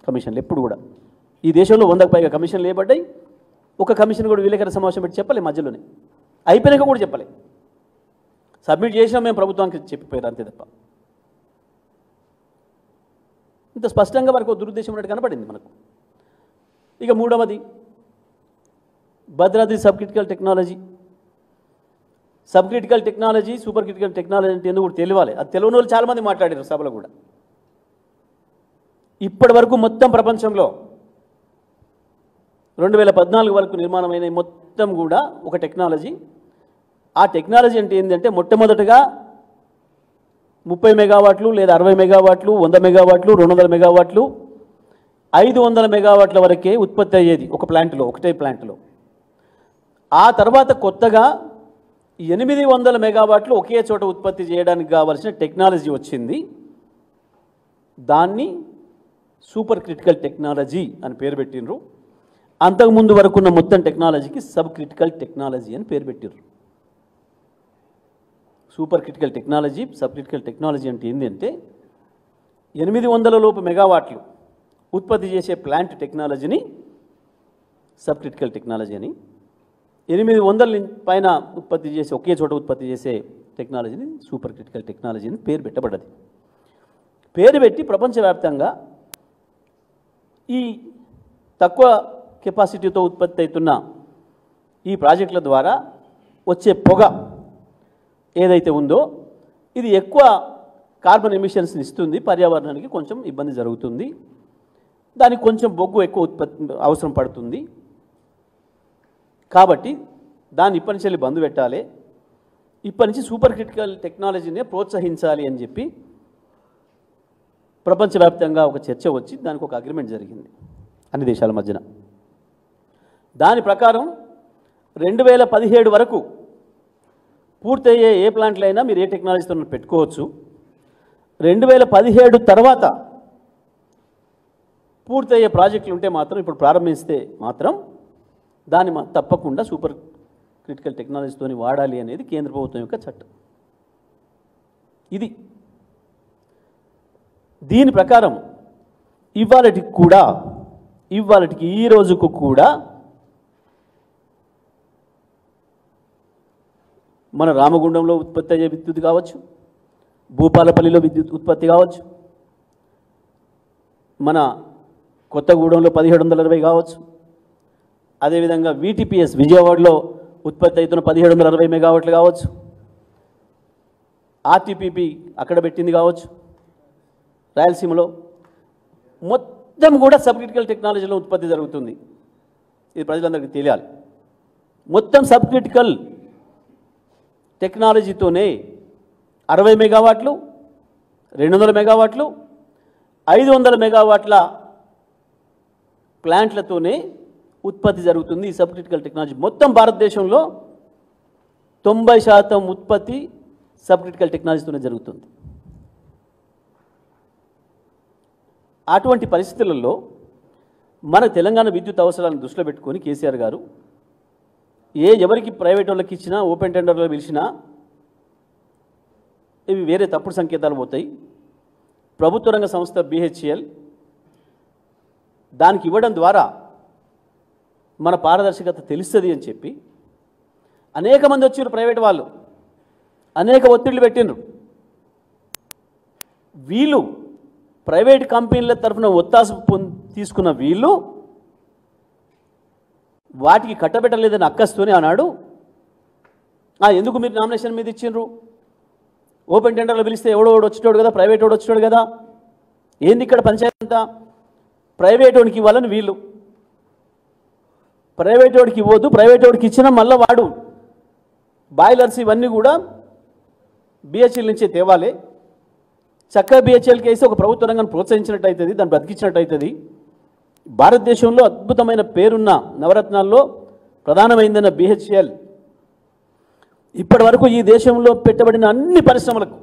Speaker 1: కమిషన్లు ఎప్పుడు కూడా. ఈ దేశంలో 100కు పైగా కమిషన్లు ఏబడ్డాయి. ఒక కమిషన్ కూడా విలేకరుల సమావేశం పెట్టి చెప్పలే, మధ్యలోనే అయిపోయినాక కూడా చెప్పలే. సబ్మిట్ చేసినా మేము ప్రభుత్వానికి చెప్పిపోయారు అంతే తప్ప. ఇంత స్పష్టంగా మనకు దురుద్దేశం ఉన్నట్టు కనపడింది మనకు. ఇక మూడవది Bhadradri sub critical technology. Sub critical technology, super critical technology అంటే ఎందుకు కూడా తెలియాలి. అది తెలియని వాళ్ళు చాలామంది మాట్లాడారు సభలో కూడా. ఇప్పటి వరకు మొత్తం ప్రపంచంలో 2014 వరకు నిర్మాణమైన మొత్తం కూడా ఒక టెక్నాలజీ. ఆ టెక్నాలజీ అంటే ఏంటంటే మొట్టమొదటగా 30 మెగావాట్లు లేదా 60 మెగావాట్లు, 100 మెగావాట్లు, 200 మెగావాట్లు, 500 మెగావాట్ల వరకే ఉత్పత్తి అయ్యేది ఒక ప్లాంట్లో, ఒకటే ప్లాంట్లో. ఆ తర్వాత కొత్తగా 800 మెగావాట్లు ఒకే చోట ఉత్పత్తి చేయడానికి కావాల్సిన టెక్నాలజీ వచ్చింది. దాన్ని సూపర్ క్రిటికల్ టెక్నాలజీ అని పేరు పెట్టినరు. అంతకుముందు వరకున్న మొత్తం టెక్నాలజీకి సబ్ క్రిటికల్ టెక్నాలజీ అని పేరు పెట్టినరు. Super critical technology, sub critical technology అంటే ఏంటంటే 800 లోపు మెగావాట్లు ఉత్పత్తి చేసే ప్లాంట్ టెక్నాలజీని సబ్ క్రిటికల్ టెక్నాలజీ అని, 800 పైన ఉత్పత్తి చేసే ఒకే చోట ఉత్పత్తి చేసే టెక్నాలజీని సూపర్ క్రిటికల్ టెక్నాలజీ అని పేరు పెట్టబడ్డది. పేరు పెట్టి ప్రపంచవ్యాప్తంగా ఈ తక్కువ కెపాసిటీతో ఉత్పత్తి అవుతున్న ఈ ప్రాజెక్టుల ద్వారా వచ్చే పొగ ఏదైతే ఉందో ఇది ఎక్కువ కార్బన్ ఎమిషన్స్ని ఇస్తుంది, పర్యావరణానికి కొంచెం ఇబ్బంది జరుగుతుంది, దానికి కొంచెం బొగ్గు ఎక్కువ ఉత్పత్తి అవసరం పడుతుంది. కాబట్టి దాన్ని ఇప్పటి నుంచి బంద్ పెట్టాలి, ఇప్పటి నుంచి సూపర్ క్రిటికల్ టెక్నాలజీనే ప్రోత్సహించాలి అని చెప్పి ప్రపంచవ్యాప్తంగా ఒక చర్చ వచ్చి దానికి ఒక అగ్రిమెంట్ జరిగింది అన్ని దేశాల మధ్యన. దాని ప్రకారం 2017 వరకు పూర్తయ్యే ఏ ప్లాంట్లు అయినా మీరు ఏ టెక్నాలజీతో పెట్టుకోవచ్చు. 2017 తర్వాత పూర్తయ్యే ప్రాజెక్టులు ఉంటే మాత్రం, ఇప్పుడు ప్రారంభిస్తే మాత్రం దాన్ని తప్పకుండా సూపర్ క్రిటికల్ టెక్నాలజీతో వాడాలి అనేది కేంద్ర ప్రభుత్వం యొక్క చట్టం. ఇది దీని ప్రకారం ఇవాళటికి ఈ రోజుకు కూడా మన రామగుండంలో ఉత్పత్తి అయ్యే విద్యుత్ కావచ్చు, భూపాలపల్లిలో విద్యుత్ ఉత్పత్తి కావచ్చు, మన కొత్తగూడెంలో 1720 కావచ్చు, అదేవిధంగా VTPS విజయవాడలో ఉత్పత్తి అవుతున్న 1760 మెగావాట్లు కావచ్చు, RTPP అక్కడ పెట్టింది కావచ్చు, రాయలసీమలో మొత్తం కూడా సబ్ క్రిటికల్ టెక్నాలజీలో ఉత్పత్తి జరుగుతుంది. ఇది ప్రజలందరికీ తెలియాలి. మొత్తం సబ్ క్రిటికల్ టెక్నాలజీతోనే 60 మెగావాట్లు, 200 మెగావాట్లు, 500 మెగావాట్ల ప్లాంట్లతోనే ఉత్పత్తి జరుగుతుంది. ఈ సబ్ క్రిటికల్ టెక్నాలజీ మొత్తం భారతదేశంలో 90% ఉత్పత్తి సబ్ క్రిటికల్ టెక్నాలజీతోనే జరుగుతుంది. అటువంటి పరిస్థితులలో మన తెలంగాణ విద్యుత్ అవసరాలను దృష్టిలో పెట్టుకొని కేసీఆర్ గారు ఎవరికి ప్రైవేట్ వాళ్ళకి ఇచ్చినా, ఓపెన్ టెండర్లో పిలిచినా ఇవి వేరే తప్పుడు సంకేతాలు పోతాయి. ప్రభుత్వ రంగ సంస్థ BHEL దానికి ఇవ్వడం ద్వారా మన పారదర్శకత తెలుస్తుంది అని చెప్పి అనేక మంది వచ్చారు. ప్రైవేట్ వాళ్ళు అనేక ఒత్తిళ్లు పెట్టిండ్రు. వీళ్ళు ప్రైవేట్ కంపెనీల తరఫున ఒత్తాసు తీసుకున్న వీళ్ళు వాటికి కట్టబెట్టలేదని అక్కస్తూనే అన్నాడు, ఎందుకు మీరు నామినేషన్ మీద ఇచ్చిండ్రు, ఓపెన్ టెండర్లో పిలిస్తే ఎవడో వచ్చేటోడు కదా, ప్రైవేట్ వాడు వచ్చేటోడు కదా, ఏంది ఇక్కడ పంచాయతీ అంతా, ప్రైవేట్ వాడికి ఇవ్వాలని వీళ్ళు, ప్రైవేట్ వాడికి ఇవ్వద్దు, ప్రైవేట్ వాడికి ఇచ్చినా మళ్ళీ వాడు బాయిలర్స్ ఇవన్నీ కూడా BHEL నుంచే తేవాలి. చక్కగా BHELకి వేసి ఒక ప్రభుత్వ రంగాన్ని ప్రోత్సహించినట్టు అవుతుంది, దాన్ని బ్రతికించినట్టు అవుతుంది. భారతదేశంలో అద్భుతమైన పేరున్న నవరత్నాల్లో ప్రధానమైందన్న BHEL ఇప్పటి వరకు ఈ దేశంలో పెట్టబడిన అన్ని పరిశ్రమలకు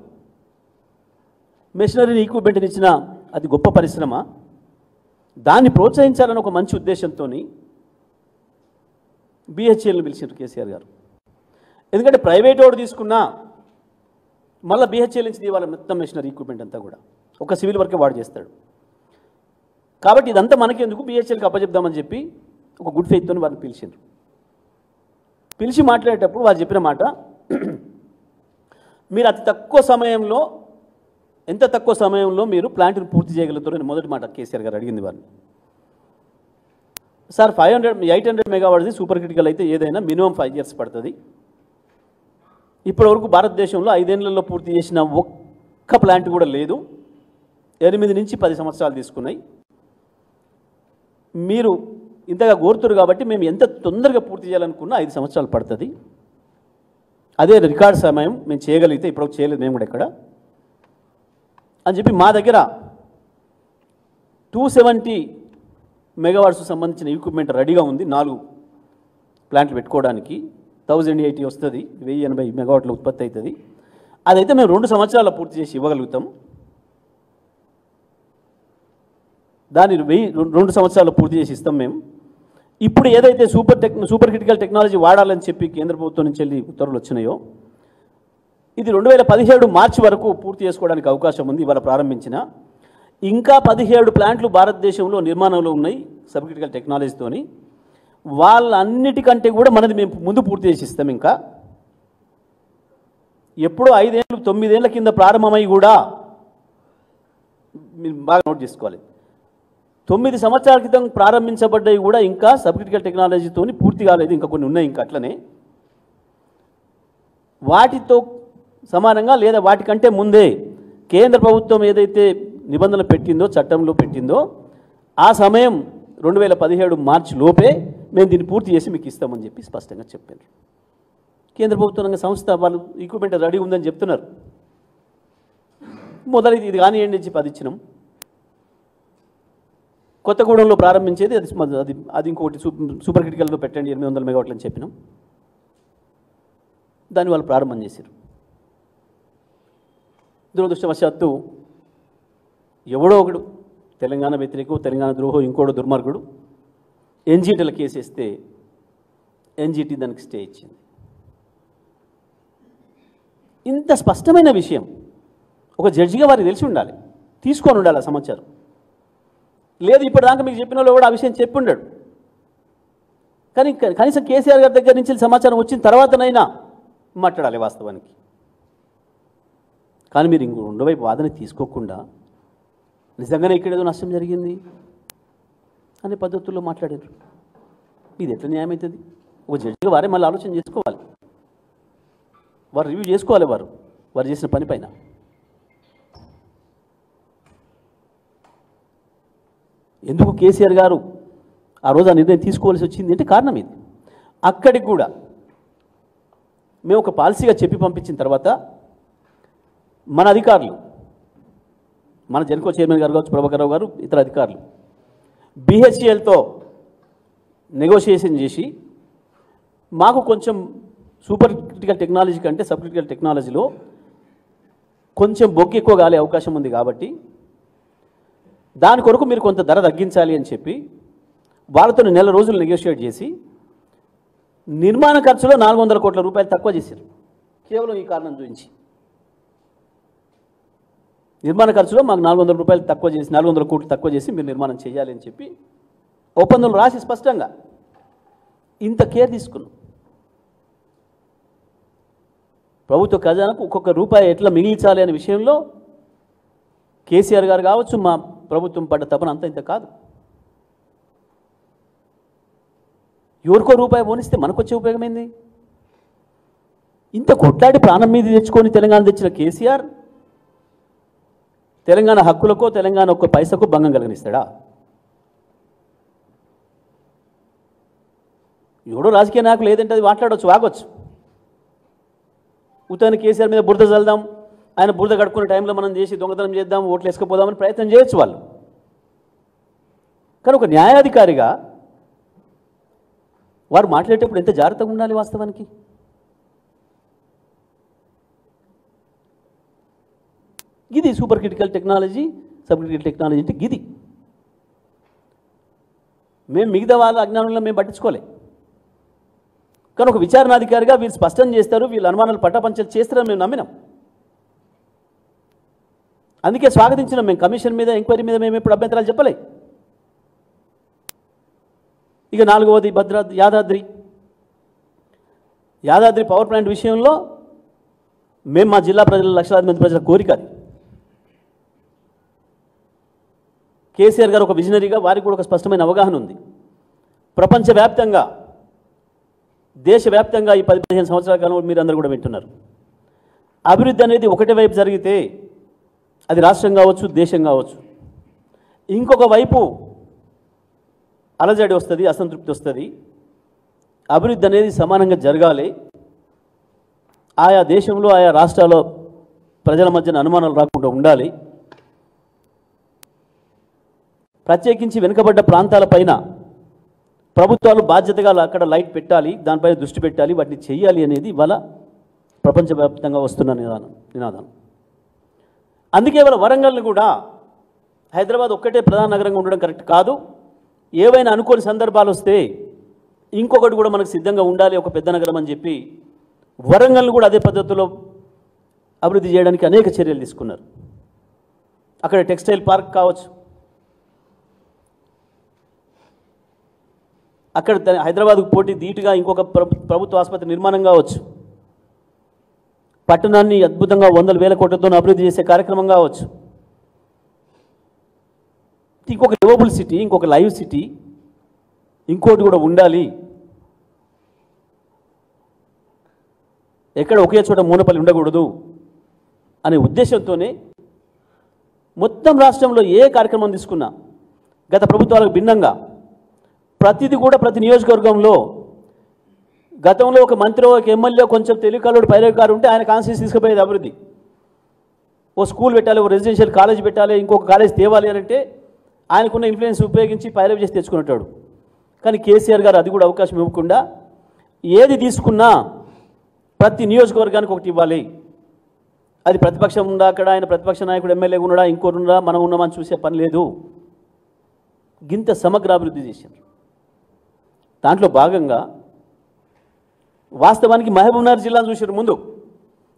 Speaker 1: మెషినరీని ఈక్విప్మెంట్ని ఇచ్చిన అది గొప్ప పరిశ్రమ. దాన్ని ప్రోత్సహించాలని ఒక మంచి ఉద్దేశంతో BHELని పిలిచారు కేసీఆర్ గారు. ఎందుకంటే ప్రైవేట్ వాడు తీసుకున్నా మళ్ళీ BHEL నుంచి తీయాలి మొత్తం మెషినరీ ఎక్విప్మెంట్ అంతా కూడా, ఒక సివిల్ వర్కే వాడు చేస్తాడు. కాబట్టి ఇదంతా మనకి ఎందుకు, BHELకి అప్పచెప్దామని చెప్పి ఒక గుడ్ ఫెయిత్తో వారిని పిలిచిండ్రు. పిలిచి మాట్లాడేటప్పుడు వారు చెప్పిన మాట, మీరు అతి తక్కువ సమయంలో, ఎంత తక్కువ సమయంలో మీరు ప్లాంట్ని పూర్తి చేయగలుగుతారని మొదటి మాట కేసీఆర్ గారు అడిగింది వారిని. సార్ 800 మెగావాట్స్ సూపర్ క్రిటికల్ అయితే ఏదైనా మినిమం 5 years పడుతుంది. ఇప్పటివరకు భారతదేశంలో 5 ఏళ్లలో పూర్తి చేసిన ఒక్క ప్లాంట్ కూడా లేదు. 8 నుంచి 10 సంవత్సరాలు తీసుకున్నాయి. మీరు ఇంతగా కోరుతురు కాబట్టి మేము ఎంత తొందరగా పూర్తి చేయాలనుకున్నా 5 సంవత్సరాలు పడుతుంది. అదే రికార్డ్ సమయం మేము చేయగలిగితే, ఇప్పుడు చేయలేదు మేము కూడా ఇక్కడ అని చెప్పి మా దగ్గర 270 మెగావాట్స్ సంబంధించిన ఎక్విప్మెంట్ రెడీగా ఉంది. 4 ప్లాంట్లు పెట్టుకోవడానికి 1080 వస్తుంది, 1080 మెగావాట్ల ఉత్పత్తి అవుతుంది. అదైతే మేము 2 సంవత్సరాలు పూర్తి చేసి ఇవ్వగలుగుతాం. దాన్ని 2 సంవత్సరాలు పూర్తి చేసి ఇస్తాం మేము. ఇప్పుడు ఏదైతే సూపర్ క్రిటికల్ టెక్నాలజీ వాడాలని చెప్పి కేంద్ర ప్రభుత్వం నుంచి వెళ్ళి ఉత్తర్వులు వచ్చినాయో, ఇది 2017 మార్చి వరకు పూర్తి చేసుకోవడానికి అవకాశం ఉంది. ఇవాళ ప్రారంభించిన ఇంకా 17 ప్లాంట్లు భారతదేశంలో నిర్మాణంలో ఉన్నాయి సబ్ క్రిటికల్ టెక్నాలజీతోని. వాళ్ళన్నిటికంటే కూడా మనది మేము ముందు పూర్తి చేసి ఇస్తాం. ఇంకా ఎప్పుడో 5 ఏళ్ళు 9 ఏళ్ల కింద ప్రారంభమై కూడా, మీరు బాగా నోట్ చేసుకోవాలి, 9 సంవత్సరాల క్రితం ప్రారంభించబడ్డాయి కూడా ఇంకా సబ్ క్రిటికల్ టెక్నాలజీతో పూర్తి కాలేదు. ఇంకా కొన్ని ఉన్నాయి ఇంకా అట్లనే. వాటితో సమానంగా లేదా వాటికంటే ముందే కేంద్ర ప్రభుత్వం ఏదైతే నిబంధనలు పెట్టిందో, చట్టంలో పెట్టిందో, ఆ సమయం 2017 మార్చి లోపే మేము దీన్ని పూర్తి చేసి మీకు ఇస్తామని చెప్పి స్పష్టంగా చెప్పారు. కేంద్ర ప్రభుత్వ రంగ సంస్థ వాళ్ళు ఈక్విప్మెంట్ రెడీ ఉందని చెప్తున్నారు. మొదలైతే ఇది కానివ్వండి అని చెప్పి అది ఇచ్చినాం. కొత్తగూడెంలో ప్రారంభించేది అది ఇంకొకటి సూపర్ క్రిటికల్లో పెట్టండి 800 మెగావాట్లు అని చెప్పినాం. దాన్ని వాళ్ళు ప్రారంభం చేశారు. దురదృష్టవశాత్తు ఎవడో ఒకడు తెలంగాణ వ్యతిరేకం, తెలంగాణ ద్రోహం, ఇంకోడు దుర్మార్గుడు NGTల కేసు వేస్తే NGT దానికి స్టే ఇచ్చింది. ఇంత స్పష్టమైన విషయం ఒక జడ్జిగా వారికి తెలిసి ఉండాలి, తీసుకొని ఉండాలి ఆ సమాచారం. లేదు ఇప్పటిదాకా మీకు చెప్పిన వాళ్ళు కూడా ఆ విషయం చెప్పి ఉండడు. కానీ కనీసం కేసీఆర్ గారి దగ్గర నుంచి సమాచారం వచ్చిన తర్వాతనైనా మాట్లాడాలి వాస్తవానికి. కానీ మీరు ఇంకో రెండో వైపు వాదన తీసుకోకుండా నిజంగానే ఇక్కడ ఏదో నష్టం జరిగింది అనే పద్ధతుల్లో మాట్లాడారు. ఇది ఎట్లా న్యాయం అవుతుంది? ఒక జడ్జిగా వారే మళ్ళీ ఆలోచన చేసుకోవాలి, వారు రివ్యూ చేసుకోవాలి వారు చేసిన పని పైన. ఎందుకు కేసీఆర్ గారు ఆ రోజు ఆ నిర్ణయం తీసుకోవాల్సి వచ్చింది అంటే కారణం ఇది. అక్కడికి కూడా మేము ఒక పాలసీగా చెప్పి పంపించిన తర్వాత మన అధికారులు, మన జెన్కో చైర్మన్ గారు కావచ్చు, ప్రభాకర్ రావు గారు, ఇతర అధికారులు BHELతో నెగోషియేషన్ చేసి మాకు కొంచెం సూపర్ క్రిటికల్ టెక్నాలజీ కంటే సబ్ క్రిటికల్ టెక్నాలజీలో కొంచెం బొగ్గు ఎక్కువ కాలే అవకాశం ఉంది కాబట్టి దాని కొరకు మీరు కొంత ధర తగ్గించాలి అని చెప్పి వాళ్ళతో నెల రోజులు నెగోషియేట్ చేసి నిర్మాణ ఖర్చులో 400 కోట్ల రూపాయలు తక్కువ చేశారు. కేవలం ఈ కారణం చూపించి నిర్మాణ ఖర్చులో మాకు 400 రూపాయలు తక్కువ చేసి 400 కోట్లు తక్కువ చేసి మీరు నిర్మాణం చేయాలి అని చెప్పి ఒప్పందంలో రాసి స్పష్టంగా ఇంత కేర్ తీసుకున్నాం. ప్రభుత్వ ఖజానాకు ఒక్కొక్క రూపాయి ఎట్లా మిగిల్చాలి అనే విషయంలో కేసీఆర్ గారు కావచ్చు, మా ప్రభుత్వం పడ్డ తపన అంత ఇంత కాదు. ఎవరికో రూపాయి పోనిస్తే మనకు వచ్చే ఉపయోగమైంది? ఇంత కొట్లాడి ప్రాణం మీద తెచ్చుకొని తెలంగాణ తెచ్చిన కేసీఆర్ తెలంగాణ హక్కులకో తెలంగాణ ఒక్క పైసకు భంగం కలిగిస్తాడా? ఎవడో రాజకీయ నాయకులు లేదంటే అది మాట్లాడవచ్చు, వాగొచ్చు. ఉత్తరాని కేసీఆర్ మీద బురద చల్దాం, ఆయన బురద కడుక్కునే టైంలో మనం చేసి దొంగతనం చేద్దాం, ఓట్లు వేసుకుపోదామని ప్రయత్నం చేయొచ్చు వాళ్ళు. కానీ ఒక న్యాయాధికారిగా వారు మాట్లాడేటప్పుడు ఎంత జాగ్రత్తగా ఉండాలి వాస్తవానికి. గిది super critical technology, sub critical technology అంటే గిది. మేము మిగతా వాళ్ళ అజ్ఞానంలో మేము పట్టించుకోలే. కానీ ఒక విచారణాధికారిగా వీళ్ళు స్పష్టం చేస్తారు, వీళ్ళు అనుమానాలు పట్టపంచలు చేస్తారని మేము నమ్మినాం. అందుకే స్వాగతించినాం మేము. కమిషన్ మీద ఎంక్వైరీ మీద మేము ఎప్పుడు అభ్యంతరాలు చెప్పలే. ఇక 4వది యాదాద్రి పవర్ ప్లాంట్ విషయంలో మేము మా జిల్లా ప్రజల లక్షలాది మంది ప్రజల కోరిక అది. కేసీఆర్ గారు ఒక విజనరీగా వారికి కూడా ఒక స్పష్టమైన అవగాహన ఉంది. ప్రపంచవ్యాప్తంగా దేశవ్యాప్తంగా ఈ 10-15 సంవత్సరాల కాలంలో మీరు అందరూ కూడా వింటున్నారు. అభివృద్ధి అనేది ఒకటే వైపు జరిగితే అది రాష్ట్రం కావచ్చు, దేశం కావచ్చు. ఇంకొక వైపు అలజడి వస్తుంది, అసంతృప్తి వస్తుంది. అభివృద్ధి అనేది సమానంగా జరగాలి. ఆయా దేశంలో ఆయా రాష్ట్రాల్లో ప్రజల మధ్యన అనుమానాలు రాకుండా ఉండాలి. ప్రత్యేకించి వెనుకబడ్డ ప్రాంతాలపైన ప్రభుత్వాలు బాధ్యతగా అక్కడ లైట్ పెట్టాలి, దానిపైన దృష్టి పెట్టాలి, వాటిని చేయాలి అనేది ఇవాళ ప్రపంచవ్యాప్తంగా వస్తున్న నినాదం. అందుకే ఇవాళ వరంగల్ని కూడా హైదరాబాద్ ఒక్కటే ప్రధాన నగరంగా ఉండడం కరెక్ట్ కాదు. ఏవైనా అనుకోని సందర్భాలు వస్తే ఇంకొకటి కూడా మనకు సిద్ధంగా ఉండాలి, ఒక పెద్ద నగరం అని చెప్పి వరంగల్ని కూడా అదే పద్ధతిలో అభివృద్ధి చేయడానికి అనేక చర్యలు తీసుకున్నారు. అక్కడ టెక్స్టైల్ పార్క్ కావచ్చు, అక్కడ హైదరాబాద్కు పోటీ ధీటుగా ఇంకొక ప్రభుత్వ ఆసుపత్రి నిర్మాణం కావచ్చు, పట్టణాన్ని అద్భుతంగా 100,000 కోట్లతో అభివృద్ధి చేసే కార్యక్రమం కావచ్చు, ఇంకొక లివబుల్ సిటీ, ఇంకొక లైవ్ సిటీ, ఇంకోటి కూడా ఉండాలి. ఎక్కడ ఒకే చోట మూనపల్లి ఉండకూడదు అనే ఉద్దేశంతోనే మొత్తం రాష్ట్రంలో ఏ కార్యక్రమం తీసుకున్నా గత ప్రభుత్వాలకు భిన్నంగా ప్రతిదీ కూడా ప్రతి నియోజకవర్గంలో గతంలో ఒక మంత్రి, ఒక ఎమ్మెల్యే కొంచెం తెలివికల్లుడు పైరవికారు ఉంటే ఆయన కాన్స్టిట్యూన్సీ తీసుకుపోయేది అభివృద్ధి. ఓ స్కూల్ పెట్టాలి, ఓ రెసిడెన్షియల్ కాలేజ్ పెట్టాలి, ఇంకొక కాలేజ్ తేవాలి అని అంటే ఆయనకున్న ఇన్ఫ్లుయెన్స్ ఉపయోగించి పైరవి చేసి తెచ్చుకునేటాడు. కానీ కేసీఆర్ గారు అది కూడా అవకాశం ఇవ్వకుండా ఏది తీసుకున్నా ప్రతి నియోజకవర్గానికి ఒకటి ఇవ్వాలి. అది ప్రతిపక్షం ఉందా, అక్కడ ఆయన ప్రతిపక్ష నాయకుడు ఎమ్మెల్యే ఉన్నాడా, ఇంకోటి ఉన్నాడా, మనం ఉన్నామని చూసే పని లేదు. గింత సమగ్ర అభివృద్ధి చేశారు. దాంట్లో భాగంగా వాస్తవానికి మహబూబ్నగర్ జిల్లాను చూసారు. ముందు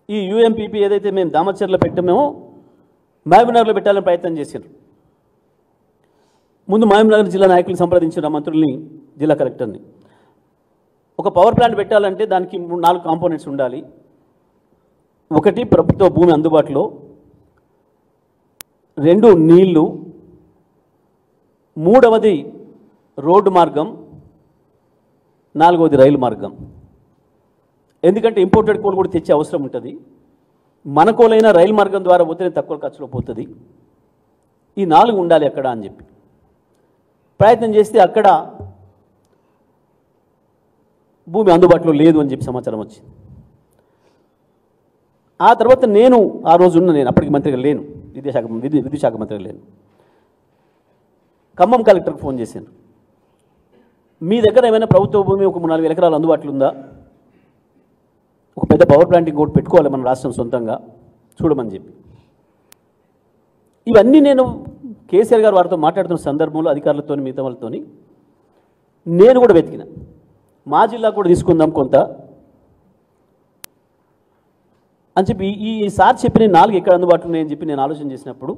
Speaker 1: ఈ యూఎంపీపీ ఏదైతే మేము దామచర్లో పెట్టామో మహబూబ్నగర్లో పెట్టాలని ప్రయత్నం చేశారు. ముందు మహబూబ్నగర్ జిల్లా నాయకులు సంప్రదించిన మంత్రుల్ని, జిల్లా కలెక్టర్ని. ఒక పవర్ ప్లాంట్ పెట్టాలంటే దానికి 4 కాంపోనెంట్స్ ఉండాలి. ఒకటి ప్రభుత్వ భూమి అందుబాటులో, 2 నీళ్లు, 3వది రోడ్డు మార్గం, 4వది రైలు మార్గం. ఎందుకంటే ఇంపోర్టెడ్ కోల్ కూడా తెచ్చే అవసరం ఉంటుంది. మన కోలైనా రైలు మార్గం ద్వారా పోతేనే తక్కువ ఖర్చులో పోతుంది. ఈ 4 ఉండాలి అక్కడ అని చెప్పి ప్రయత్నం చేస్తే అక్కడ భూమి అందుబాటులో లేదు అని చెప్పి సమాచారం వచ్చింది. ఆ తర్వాత నేను ఆ రోజు నేను అప్పటికి మంత్రిగా లేను, విద్యుత్ శాఖ మంత్రిగా లేను. ఖమ్మం కలెక్టర్కి ఫోన్ చేశాను. మీ దగ్గర ఏమైనా ప్రభుత్వ భూమి ఒక 3-4 ఎకరాలు అందుబాటులో ఉందా? ఒక పెద్ద పవర్ ప్లాంట్ ఇంకోటి పెట్టుకోవాలి మన రాష్ట్రం సొంతంగా, చూడమని చెప్పి. ఇవన్నీ నేను కేసీఆర్ గారు వారితో మాట్లాడుతున్న సందర్భంలో అధికారులతో మిగతా వాళ్ళతో నేను కూడా వెతికిన. మా జిల్లా కూడా తీసుకుందాం కొంత అని చెప్పి ఈసారి చెప్పిన 4 ఎక్కడ అందుబాటులో ఉన్నాయని చెప్పి నేను ఆలోచన చేసినప్పుడు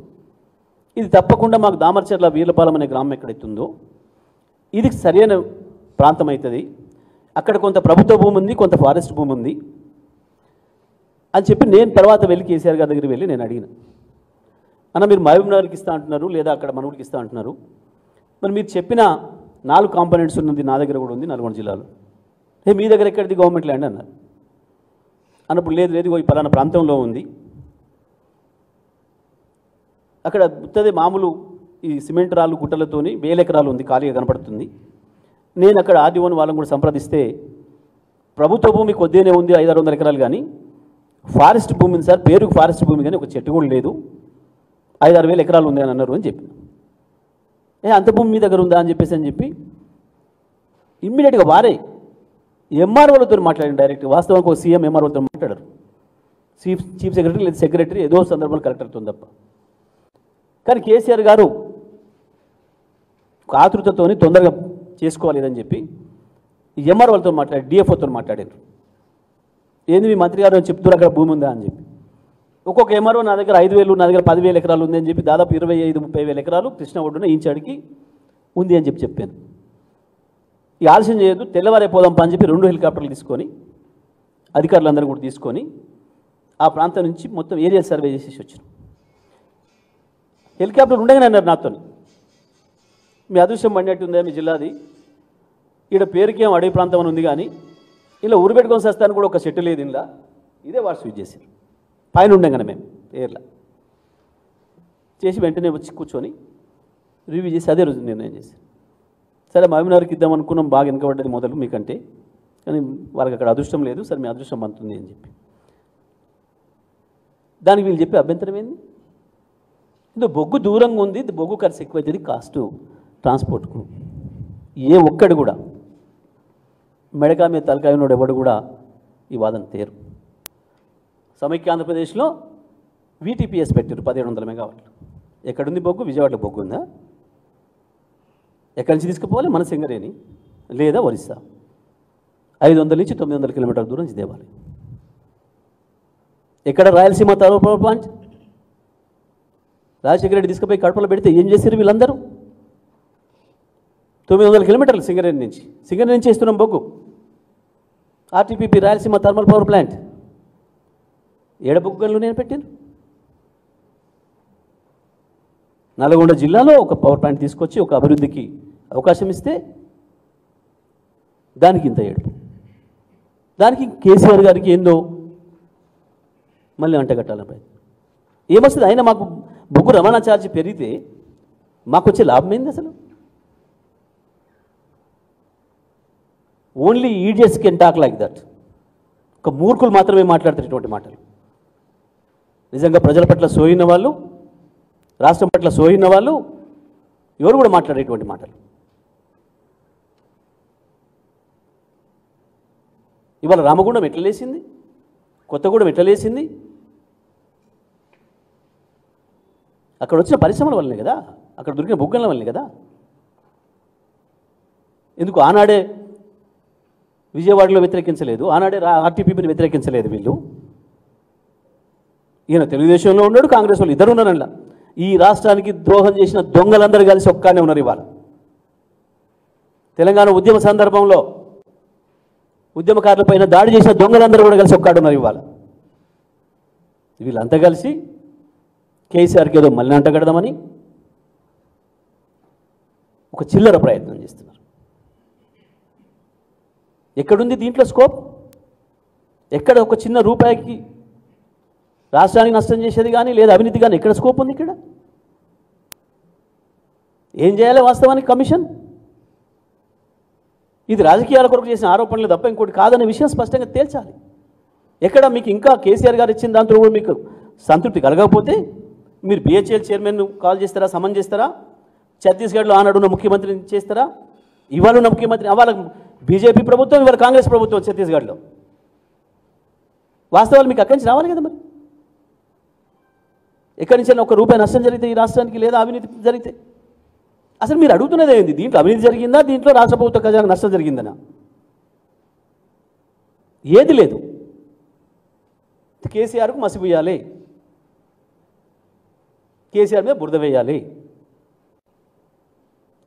Speaker 1: ఇది తప్పకుండా మాకు దామర్చర్ల వీర్లపాలెం అనే గ్రామం ఎక్కడైతుందో ఇది సరైన ప్రాంతం అవుతుంది. అక్కడ కొంత ప్రభుత్వ భూమి ఉంది, కొంత ఫారెస్ట్ భూమి ఉంది అని చెప్పి నేను తర్వాత వెళ్ళి కేసీఆర్ గారి దగ్గరికి వెళ్ళి నేను అడిగిన, అన్న మీరు మహబూబ్నగర్కి ఇస్తా అంటున్నారు, లేదా అక్కడ మనవుడికి ఇస్తా అంటున్నారు, మరి మీరు చెప్పిన 4 కాంపోనెంట్స్ ఉన్నది నా దగ్గర కూడా ఉంది నల్గొండ జిల్లాలో, మీ దగ్గర ఎక్కడిది గవర్నమెంట్ ల్యాండ్ అన్నారు. అన్నప్పుడు లేదు ఈ పలానా ప్రాంతంలో ఉంది, అక్కడ ఉత్తదే మామూలు ఈ సిమెంట్ రాళ్ళు గుట్టలతోని 1000 ఎకరాలు ఉంది, ఖాళీగా కనపడుతుంది. నేను అక్కడ ఆర్డీఓని వాళ్ళని కూడా సంప్రదిస్తే ప్రభుత్వ భూమి కొద్దిగానే ఉంది, 500-600 ఎకరాలు, కానీ ఫారెస్ట్ భూమి ఉంది సార్, పేరుకు ఫారెస్ట్ భూమి కానీ ఒక చెట్టు కూడా లేదు, 5-6 వేల ఎకరాలు ఉంది అని అన్నారు అని చెప్పి. అంత భూమి మీ దగ్గర ఉందా అని చెప్పి ఇమ్మీడియట్గా వారే ఎంఆర్ఓలతో మాట్లాడండి డైరెక్ట్. వాస్తవానికి ఒక సీఎం ఎంఆర్ఓలతో మాట్లాడారు, చీఫ్ సెక్రటరీ లేదా సెక్రటరీ ఏదో సందర్భంలో కలెక్టర్తో తప్ప. కానీ కేసీఆర్ గారు ఆతృతతో తొందరగా చేసుకోవాలేదని చెప్పి ఎంఆర్ఓలతో మాట్లాడి డిఎఫ్ఓతో మాట్లాడారు. ఏంది మీ మంత్రి గారు చెప్తున్నారు అక్కడ భూమి ఉందా అని చెప్పి. ఒక్కొక్క ఎంఆర్ఓ నా దగ్గర 5,000, నా దగ్గర 10,000 ఎకరాలు ఉంది అని చెప్పి దాదాపు 25,000-30,000 ఎకరాలు కృష్ణ ఒడ్డున ఈంచాడికి ఉంది అని చెప్పాను. ఈ ఆలస్యం చేయొద్దు, తెల్లవారే పోదాం అని చెప్పి 2 హెలికాప్టర్లు తీసుకొని అధికారులందరూ కూడా తీసుకొని ఆ ప్రాంతం నుంచి మొత్తం ఏరియా సర్వే చేసేసి వచ్చాను. హెలికాప్టర్ ఉండగానే అన్నారు నాతో, మీ అదృష్టం పడినట్టుందా మీ జిల్లాది, ఈడ పేరుకేం అడవి ప్రాంతం అని ఉంది కానీ ఇలా ఊరు పెట్టుకొని వస్తాను కూడా ఒక చెట్టు లేదు ఇలా, ఇదే వాడు స్విచ్ చేశారు. పైన ఉండగానే మేము ఏర్లా చేసి వెంటనే వచ్చి కూర్చొని రివ్యూ చేసి అదే రోజు నిర్ణయం చేశాను. సరే మహబూబ్నగర్కి ఇద్దాం అనుకున్నాం, బాగా వెనకబడ్డది మొదలు మీకంటే, కానీ వాళ్ళకి అక్కడ అదృష్టం లేదు, సరే మీ అదృష్టం అంతుంది అని చెప్పి దానికి వీళ్ళు చెప్పే అభ్యంతరం ఏంది, ఇది బొగ్గు దూరంగా ఉంది, ఇది బొగ్గు ఖర్చు ఎక్కువైతుంది కాస్ట్ ట్రాన్స్పోర్ట్కు. ఏ ఒక్కడు కూడా మెడకా మీద తలకాయ ఉన్నాడు ఎవడు కూడా ఈ వాదన తేరు. సమైక్య ఆంధ్రప్రదేశ్లో వీటీపీఎస్ పెట్టారు 1700 మెగావాట్లు. ఎక్కడుంది బొగ్గు? విజయవాడలో బొగ్గు ఉందా? ఎక్కడి నుంచి తీసుకుపోవాలి? మన సింగరేణి లేదా ఒరిస్సా. 500 నుంచి 900 కిలోమీటర్ల దూరం నుంచి తేవాలి. ఎక్కడ? Rayalaseema thermal power plant. Rajasekhara Reddy తీసుకుపోయి కడపలో పెడితే ఏం చేశారు వీళ్ళందరూ? 900 కిలోమీటర్లు సింగరేణి నుంచి ఇస్తున్నాం బొగ్గు. RTPP Rayalaseema thermal power plant ఏడ బొగ్గు గనులు నేను పెట్టాను. నల్గొండ జిల్లాలో ఒక పవర్ ప్లాంట్ తీసుకొచ్చి ఒక అభివృద్ధికి అవకాశం ఇస్తే దానికి ఇంత ఏడు, దానికి కేసీఆర్ గారికి ఏందో మళ్ళీ అంటగట్టాలపై ఏమొస్తుంది? అయినా మాకు బొగ్గు రవాణా ఛార్జీ పెరిగితే మాకు వచ్చే లాభం ఏంది అసలు? Only idiots can talk like that. ఒక మూర్ఖులు మాత్రమే మాట్లాడతారు ఇటువంటి మాటలు. నిజంగా ప్రజల పట్ల సోయిన వాళ్ళు, రాష్ట్రం పట్ల సోయిన వాళ్ళు ఎవరు కూడా మాట్లాడేటువంటి మాటలు. ఇవాళ రామగుండం ఎట్లా లేచింది, కొత్తగూడెం ఎట్లా లేచింది? అక్కడ వచ్చిన పరిశ్రమల వల్లనే కదా, అక్కడ దొరికిన బొగ్గల వల్లనే కదా. ఎందుకు ఆనాడే విజయవాడలో వ్యతిరేకించలేదు, ఆనాడే ఆర్టీపీని వ్యతిరేకించలేదు వీళ్ళు? ఈయన తెలుగుదేశంలో ఉన్నాడు, కాంగ్రెస్ వాళ్ళు ఇద్దరు ఉన్నారన్న. ఈ రాష్ట్రానికి ద్రోహం చేసిన దొంగలందరూ కలిసి ఒక్కనే ఉన్నారు ఇవాళ. తెలంగాణ ఉద్యమ సందర్భంలో ఉద్యమకారులపైన దాడి చేసిన దొంగలందరూ కూడా కలిసి ఒక్కడున్నారు ఇవాళ. వీళ్ళంతా కలిసి కేసీఆర్కి ఏదో మళ్ళీ అంటగడదామని ఒక చిల్లర ప్రయత్నం చేస్తున్నారు. ఎక్కడుంది దీంట్లో స్కోప్? ఎక్కడ ఒక చిన్న రూపాయికి రాష్ట్రానికి నష్టం చేసేది కానీ లేదా అవినీతి కానీ ఎక్కడ స్కోప్ ఉంది? ఇక్కడ ఏం చేయాలి వాస్తవానికి కమిషన్? ఇది రాజకీయాల కొరకు చేసిన ఆరోపణలు తప్ప ఇంకోటి కాదనే విషయం స్పష్టంగా తేల్చాలి. ఎక్కడ మీకు ఇంకా కేసీఆర్ గారు ఇచ్చిన దాంతో కూడా మీకు సంతృప్తి కలగకపోతే మీరు బిహెచ్ఎల్ చైర్మన్ను కాల్ చేస్తారా, సమన్ చేస్తారా? ఛత్తీస్గఢ్లో ఆనాడున్న ముఖ్యమంత్రిని చేస్తారా? ఇవాళ ఉన్న ముఖ్యమంత్రి, ఇవాళ బీజేపీ ప్రభుత్వం, ఇవాళ కాంగ్రెస్ ప్రభుత్వం ఛత్తీస్గఢ్లో. వాస్తవాలు మీకు అక్కడి నుంచి రావాలి కదా. మరి ఎక్కడి నుంచి ఒక రూపాయి నష్టం జరిగితే ఈ రాష్ట్రానికి లేదా అవినీతి జరిగితే అసలు మీరు అడుగుతున్నదే ఏంది? దీంట్లో అవినీతి జరిగిందా, దీంట్లో రాష్ట్ర ప్రభుత్వ ఖజానా నష్టం జరిగిందనా? ఏది లేదు. కేసీఆర్కు మసిపోయాలి, కేసీఆర్ మీద బురద వేయాలి.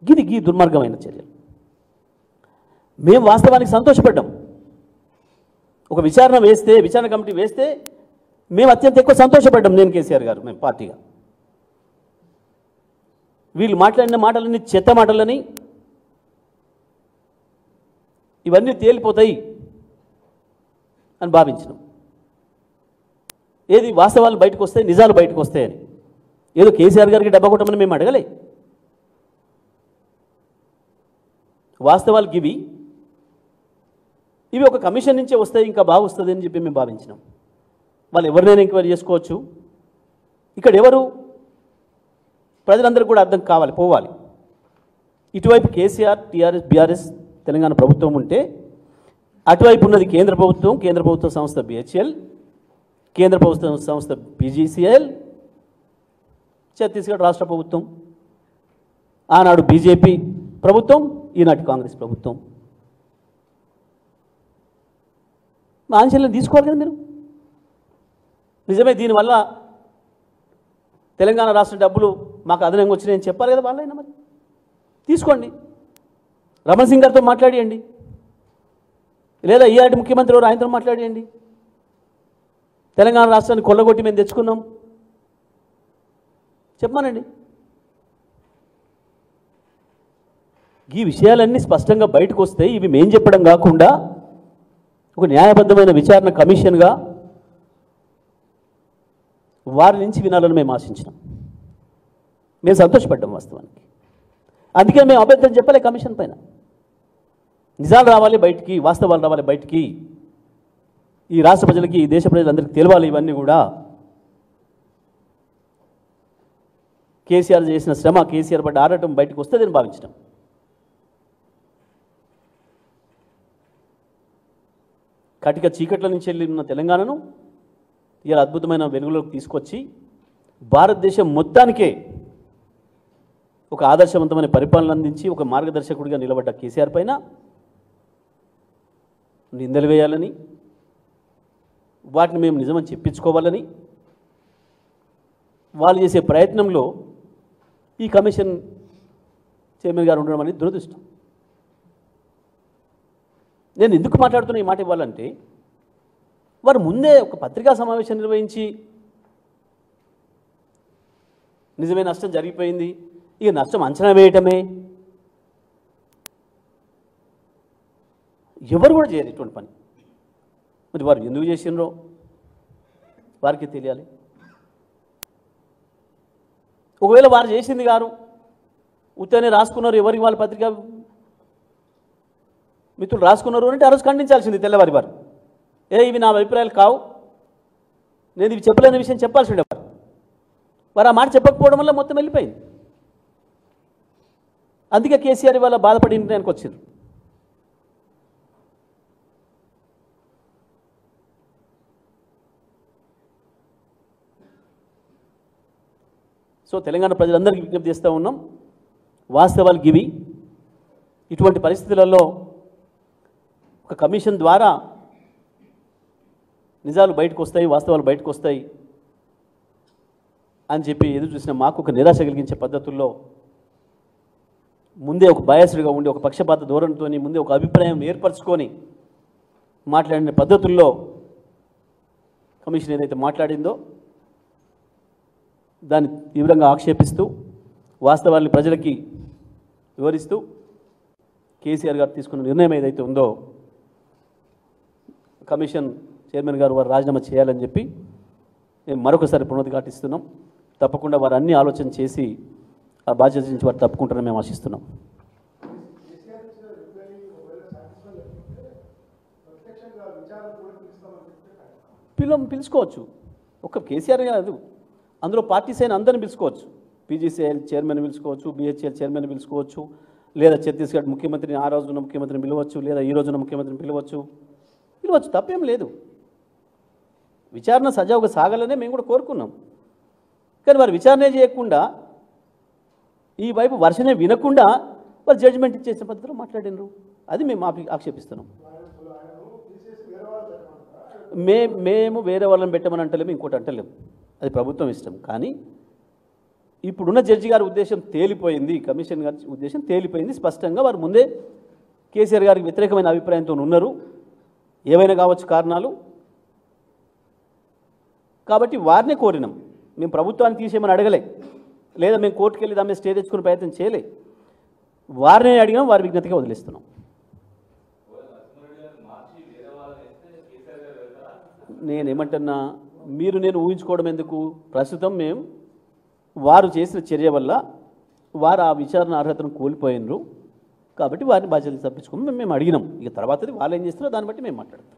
Speaker 1: గీ దుర్మార్గమైన చర్యలు. మేము వాస్తవానికి సంతోషపడ్డాం. ఒక విచారణ కమిటీ వేస్తే మేము అత్యంత ఎక్కువ సంతోషపడ్డాం. నేను, కేసీఆర్ గారు, మేము పార్టీగా. వీళ్ళు మాట్లాడిన మాటలన్నీ చెత్త మాటలని, ఇవన్నీ తేలిపోతాయి అని భావించినాం. ఏది వాస్తవాలు బయటకు వస్తాయి, నిజాలు బయటకు వస్తాయని. ఏదో కేసీఆర్ గారికి డబ్బా కొట్టమని మేము అడగలే. వాస్తవాలు ఇవి ఒక కమిషన్ నుంచే వస్తాయి, ఇంకా బాగా వస్తుంది అని చెప్పి మేము భావించినాం. వాళ్ళు ఎవరినైనా ఎంక్వైరీ చేసుకోవచ్చు. ఇక్కడ ఎవరు? ప్రజలందరూ కూడా అర్థం కావాలి, పోవాలి. ఇటువైపు కేసీఆర్, టీఆర్ఎస్, బీఆర్ఎస్, తెలంగాణ ప్రభుత్వం ఉంటే అటువైపు ఉన్నది కేంద్ర ప్రభుత్వ సంస్థ బిహెచ్ఎల్, కేంద్ర ప్రభుత్వ సంస్థ పీజీసీఎల్, ఛత్తీస్గఢ్ రాష్ట్ర ప్రభుత్వం, ఆనాడు బీజేపీ ప్రభుత్వం, ఈనాటి కాంగ్రెస్ ప్రభుత్వం. ఆంక్షలను తీసుకోవాలి కదా మీరు. నిజమే దీనివల్ల తెలంగాణ రాష్ట్ర డబ్బులు మాకు అదనంగా వచ్చినాయని చెప్పాలి కదా వాళ్ళైనా, మరి తీసుకోండి, రమణ్ సింగ్ గారితో మాట్లాడియండి, లేదా ఈఆర్టీ ముఖ్యమంత్రి ఎవరు ఆయనతో మాట్లాడియండి. తెలంగాణ రాష్ట్రాన్ని కొల్లగొట్టి మేము తెచ్చుకున్నాం చెప్పమానండి. ఈ విషయాలన్నీ స్పష్టంగా బయటకు వస్తే ఇవి మేం చెప్పడం కాకుండా ఒక న్యాయబద్ధమైన విచారణ కమిషన్గా వారి నుంచి వినాలని మేము ఆశించినాం. మేము సంతోషపడ్డాం వాస్తవానికి. అందుకే మేము అభ్యంతరం చెప్పలే కమిషన్ పైన. నిజాలు రావాలి బయటికి, వాస్తవాలు రావాలి బయటికి, ఈ రాష్ట్ర ప్రజలకి, ఈ దేశ ప్రజలందరికీ తెలవాలి. ఇవన్నీ కూడా కేసీఆర్ చేసిన శ్రమ, కేసీఆర్ పడ్డ ఆడటం బయటకు వస్తుందని భావించడం. కటిక చీకట్ల నుంచి వెళ్ళిన తెలంగాణను ఇలా అద్భుతమైన వెలుగులోకి తీసుకొచ్చి భారతదేశం మొత్తానికే ఒక ఆదర్శవంతమైన పరిపాలన అందించి ఒక మార్గదర్శకుడిగా నిలబడ్డ కేసీఆర్ పైన నిందలు వేయాలని, వాటిని మేము నిజమని చెప్పించుకోవాలని వాళ్ళు చేసే ప్రయత్నంలో ఈ కమిషన్ చైర్మన్ గారు ఉండడం అనేది దురదృష్టం. నేను ఎందుకు మాట్లాడుతున్నా ఈ మాట ఇవ్వాలంటే, వారు ముందే ఒక పత్రికా సమావేశం నిర్వహించి నిజమే నష్టం జరిగిపోయింది, ఇక నష్టం అంచనా వేయటమే, ఎవరు కూడా చేయరు ఇటువంటి పని. మరి వారు ఎందుకు చేసినరో వారికి తెలియాలి. ఒకవేళ వారు చేసింది గారు ఉత్తనే రాసుకున్నారు, ఎవరికి వాళ్ళ పత్రికా మిత్రులు రాసుకున్నారు అంటే ఆ రోజు ఖండించాల్సింది తెల్లవారి వారు. ఇవి నా అభిప్రాయాలు కావు, నేను ఇవి చెప్పలేని విషయం చెప్పాల్సి ఉండేవారు. వారు ఆ మాట చెప్పకపోవడం వల్ల మొత్తం వెళ్ళిపోయింది. అందుకే కేసీఆర్ ఇవాళ బాధపడి నిర్ణయానికి వచ్చారు. సో తెలంగాణ ప్రజలందరికీ విజ్ఞప్తి చేస్తూ ఉన్నాం, వాస్తవాలు గివి. ఇటువంటి పరిస్థితులలో ఒక కమిషన్ ద్వారా నిజాలు బయటకు వస్తాయి, వాస్తవాలు బయటకు వస్తాయి అని చెప్పి ఎదురు చూసిన మాకు ఒక నిరాశ కలిగించే పద్ధతుల్లో ముందే ఒక బయాస్డ్గా ఉండి, ఒక పక్షపాత ధోరణితో ముందే ఒక అభిప్రాయం ఏర్పరచుకొని మాట్లాడిన పద్ధతుల్లో కమిషన్ ఏదైతే మాట్లాడిందో దాన్ని తీవ్రంగా ఆక్షేపిస్తూ, వాస్తవాన్ని ప్రజలకి వివరిస్తూ కేసీఆర్ గారు తీసుకున్న నిర్ణయం ఏదైతే ఉందో కమిషన్ చైర్మన్ గారు వారు రాజీనామా చేయాలని చెప్పి మేము మరొకసారి పునరుద్ఘాటిస్తున్నాం. తప్పకుండా వారు అన్ని ఆలోచన చేసి ఆ బాధ్యత నుంచి వారు తప్పుకుంటారని మేము ఆశిస్తున్నాం. పిలుచుకోవచ్చు, ఒక్క కేసీఆర్ కాదు, అందులో పార్టీస్ అయిన అందరిని పిలుచుకోవచ్చు. పీజీసీఎల్ చైర్మన్ పిలుచుకోవచ్చు, బీహెచ్ఎల్ చైర్మన్ పిలుచుకోవచ్చు, లేదా ఛత్తీస్గఢ్ ముఖ్యమంత్రిని, ఆ రోజున ముఖ్యమంత్రిని పిలవచ్చు, లేదా ఈ రోజున ముఖ్యమంత్రిని పిలవచ్చు, తప్పేం లేదు. విచారణ సజావుగా సాగాలనే మేము కూడా కోరుకున్నాం. కానీ వారు విచారణ చేయకుండా, ఈ వైపు వర్షనే వినకుండా వారు జడ్జిమెంట్ ఇచ్చేసిన పద్ధతిలో మాట్లాడినారు. అది మేము ఆక్షేపిస్తున్నాం. మేము వేరే వాళ్ళని పెట్టమని అంటలేము, ఇంకోటి అంటలేము, అది ప్రభుత్వం ఇష్టం. కానీ ఇప్పుడున్న జడ్జి గారి ఉద్దేశం తేలిపోయింది, కమిషన్ గారి ఉద్దేశం తేలిపోయింది స్పష్టంగా. వారు ముందే కేసీఆర్ గారికి వ్యతిరేకమైన అభిప్రాయంతో ఉన్నారు, ఏవైనా కావచ్చు కారణాలు. కాబట్టి వారినే కోరినాం, మేము ప్రభుత్వాన్ని తీసేయమని అడగలే, లేదా మేము కోర్టుకు వెళ్ళి దాని మీద స్టే తెచ్చుకునే ప్రయత్నం చేయలే. వారినే అడిగినాం, వారి విజ్ఞతగా వదిలేస్తున్నాం. నేనేమంటున్నా, మీరు నేను ఊహించుకోవడం ఎందుకు? ప్రస్తుతం మేము వారు చేసిన చర్య వల్ల వారు ఆ విచారణ అర్హతను కోల్పోయినరు, కాబట్టి వారిని బాధ్యతలు తప్పించుకోమని మేము అడిగినాం. ఇక తర్వాతది వాళ్ళు ఏం చేస్తారో దాన్ని బట్టి మేము మాట్లాడతాం.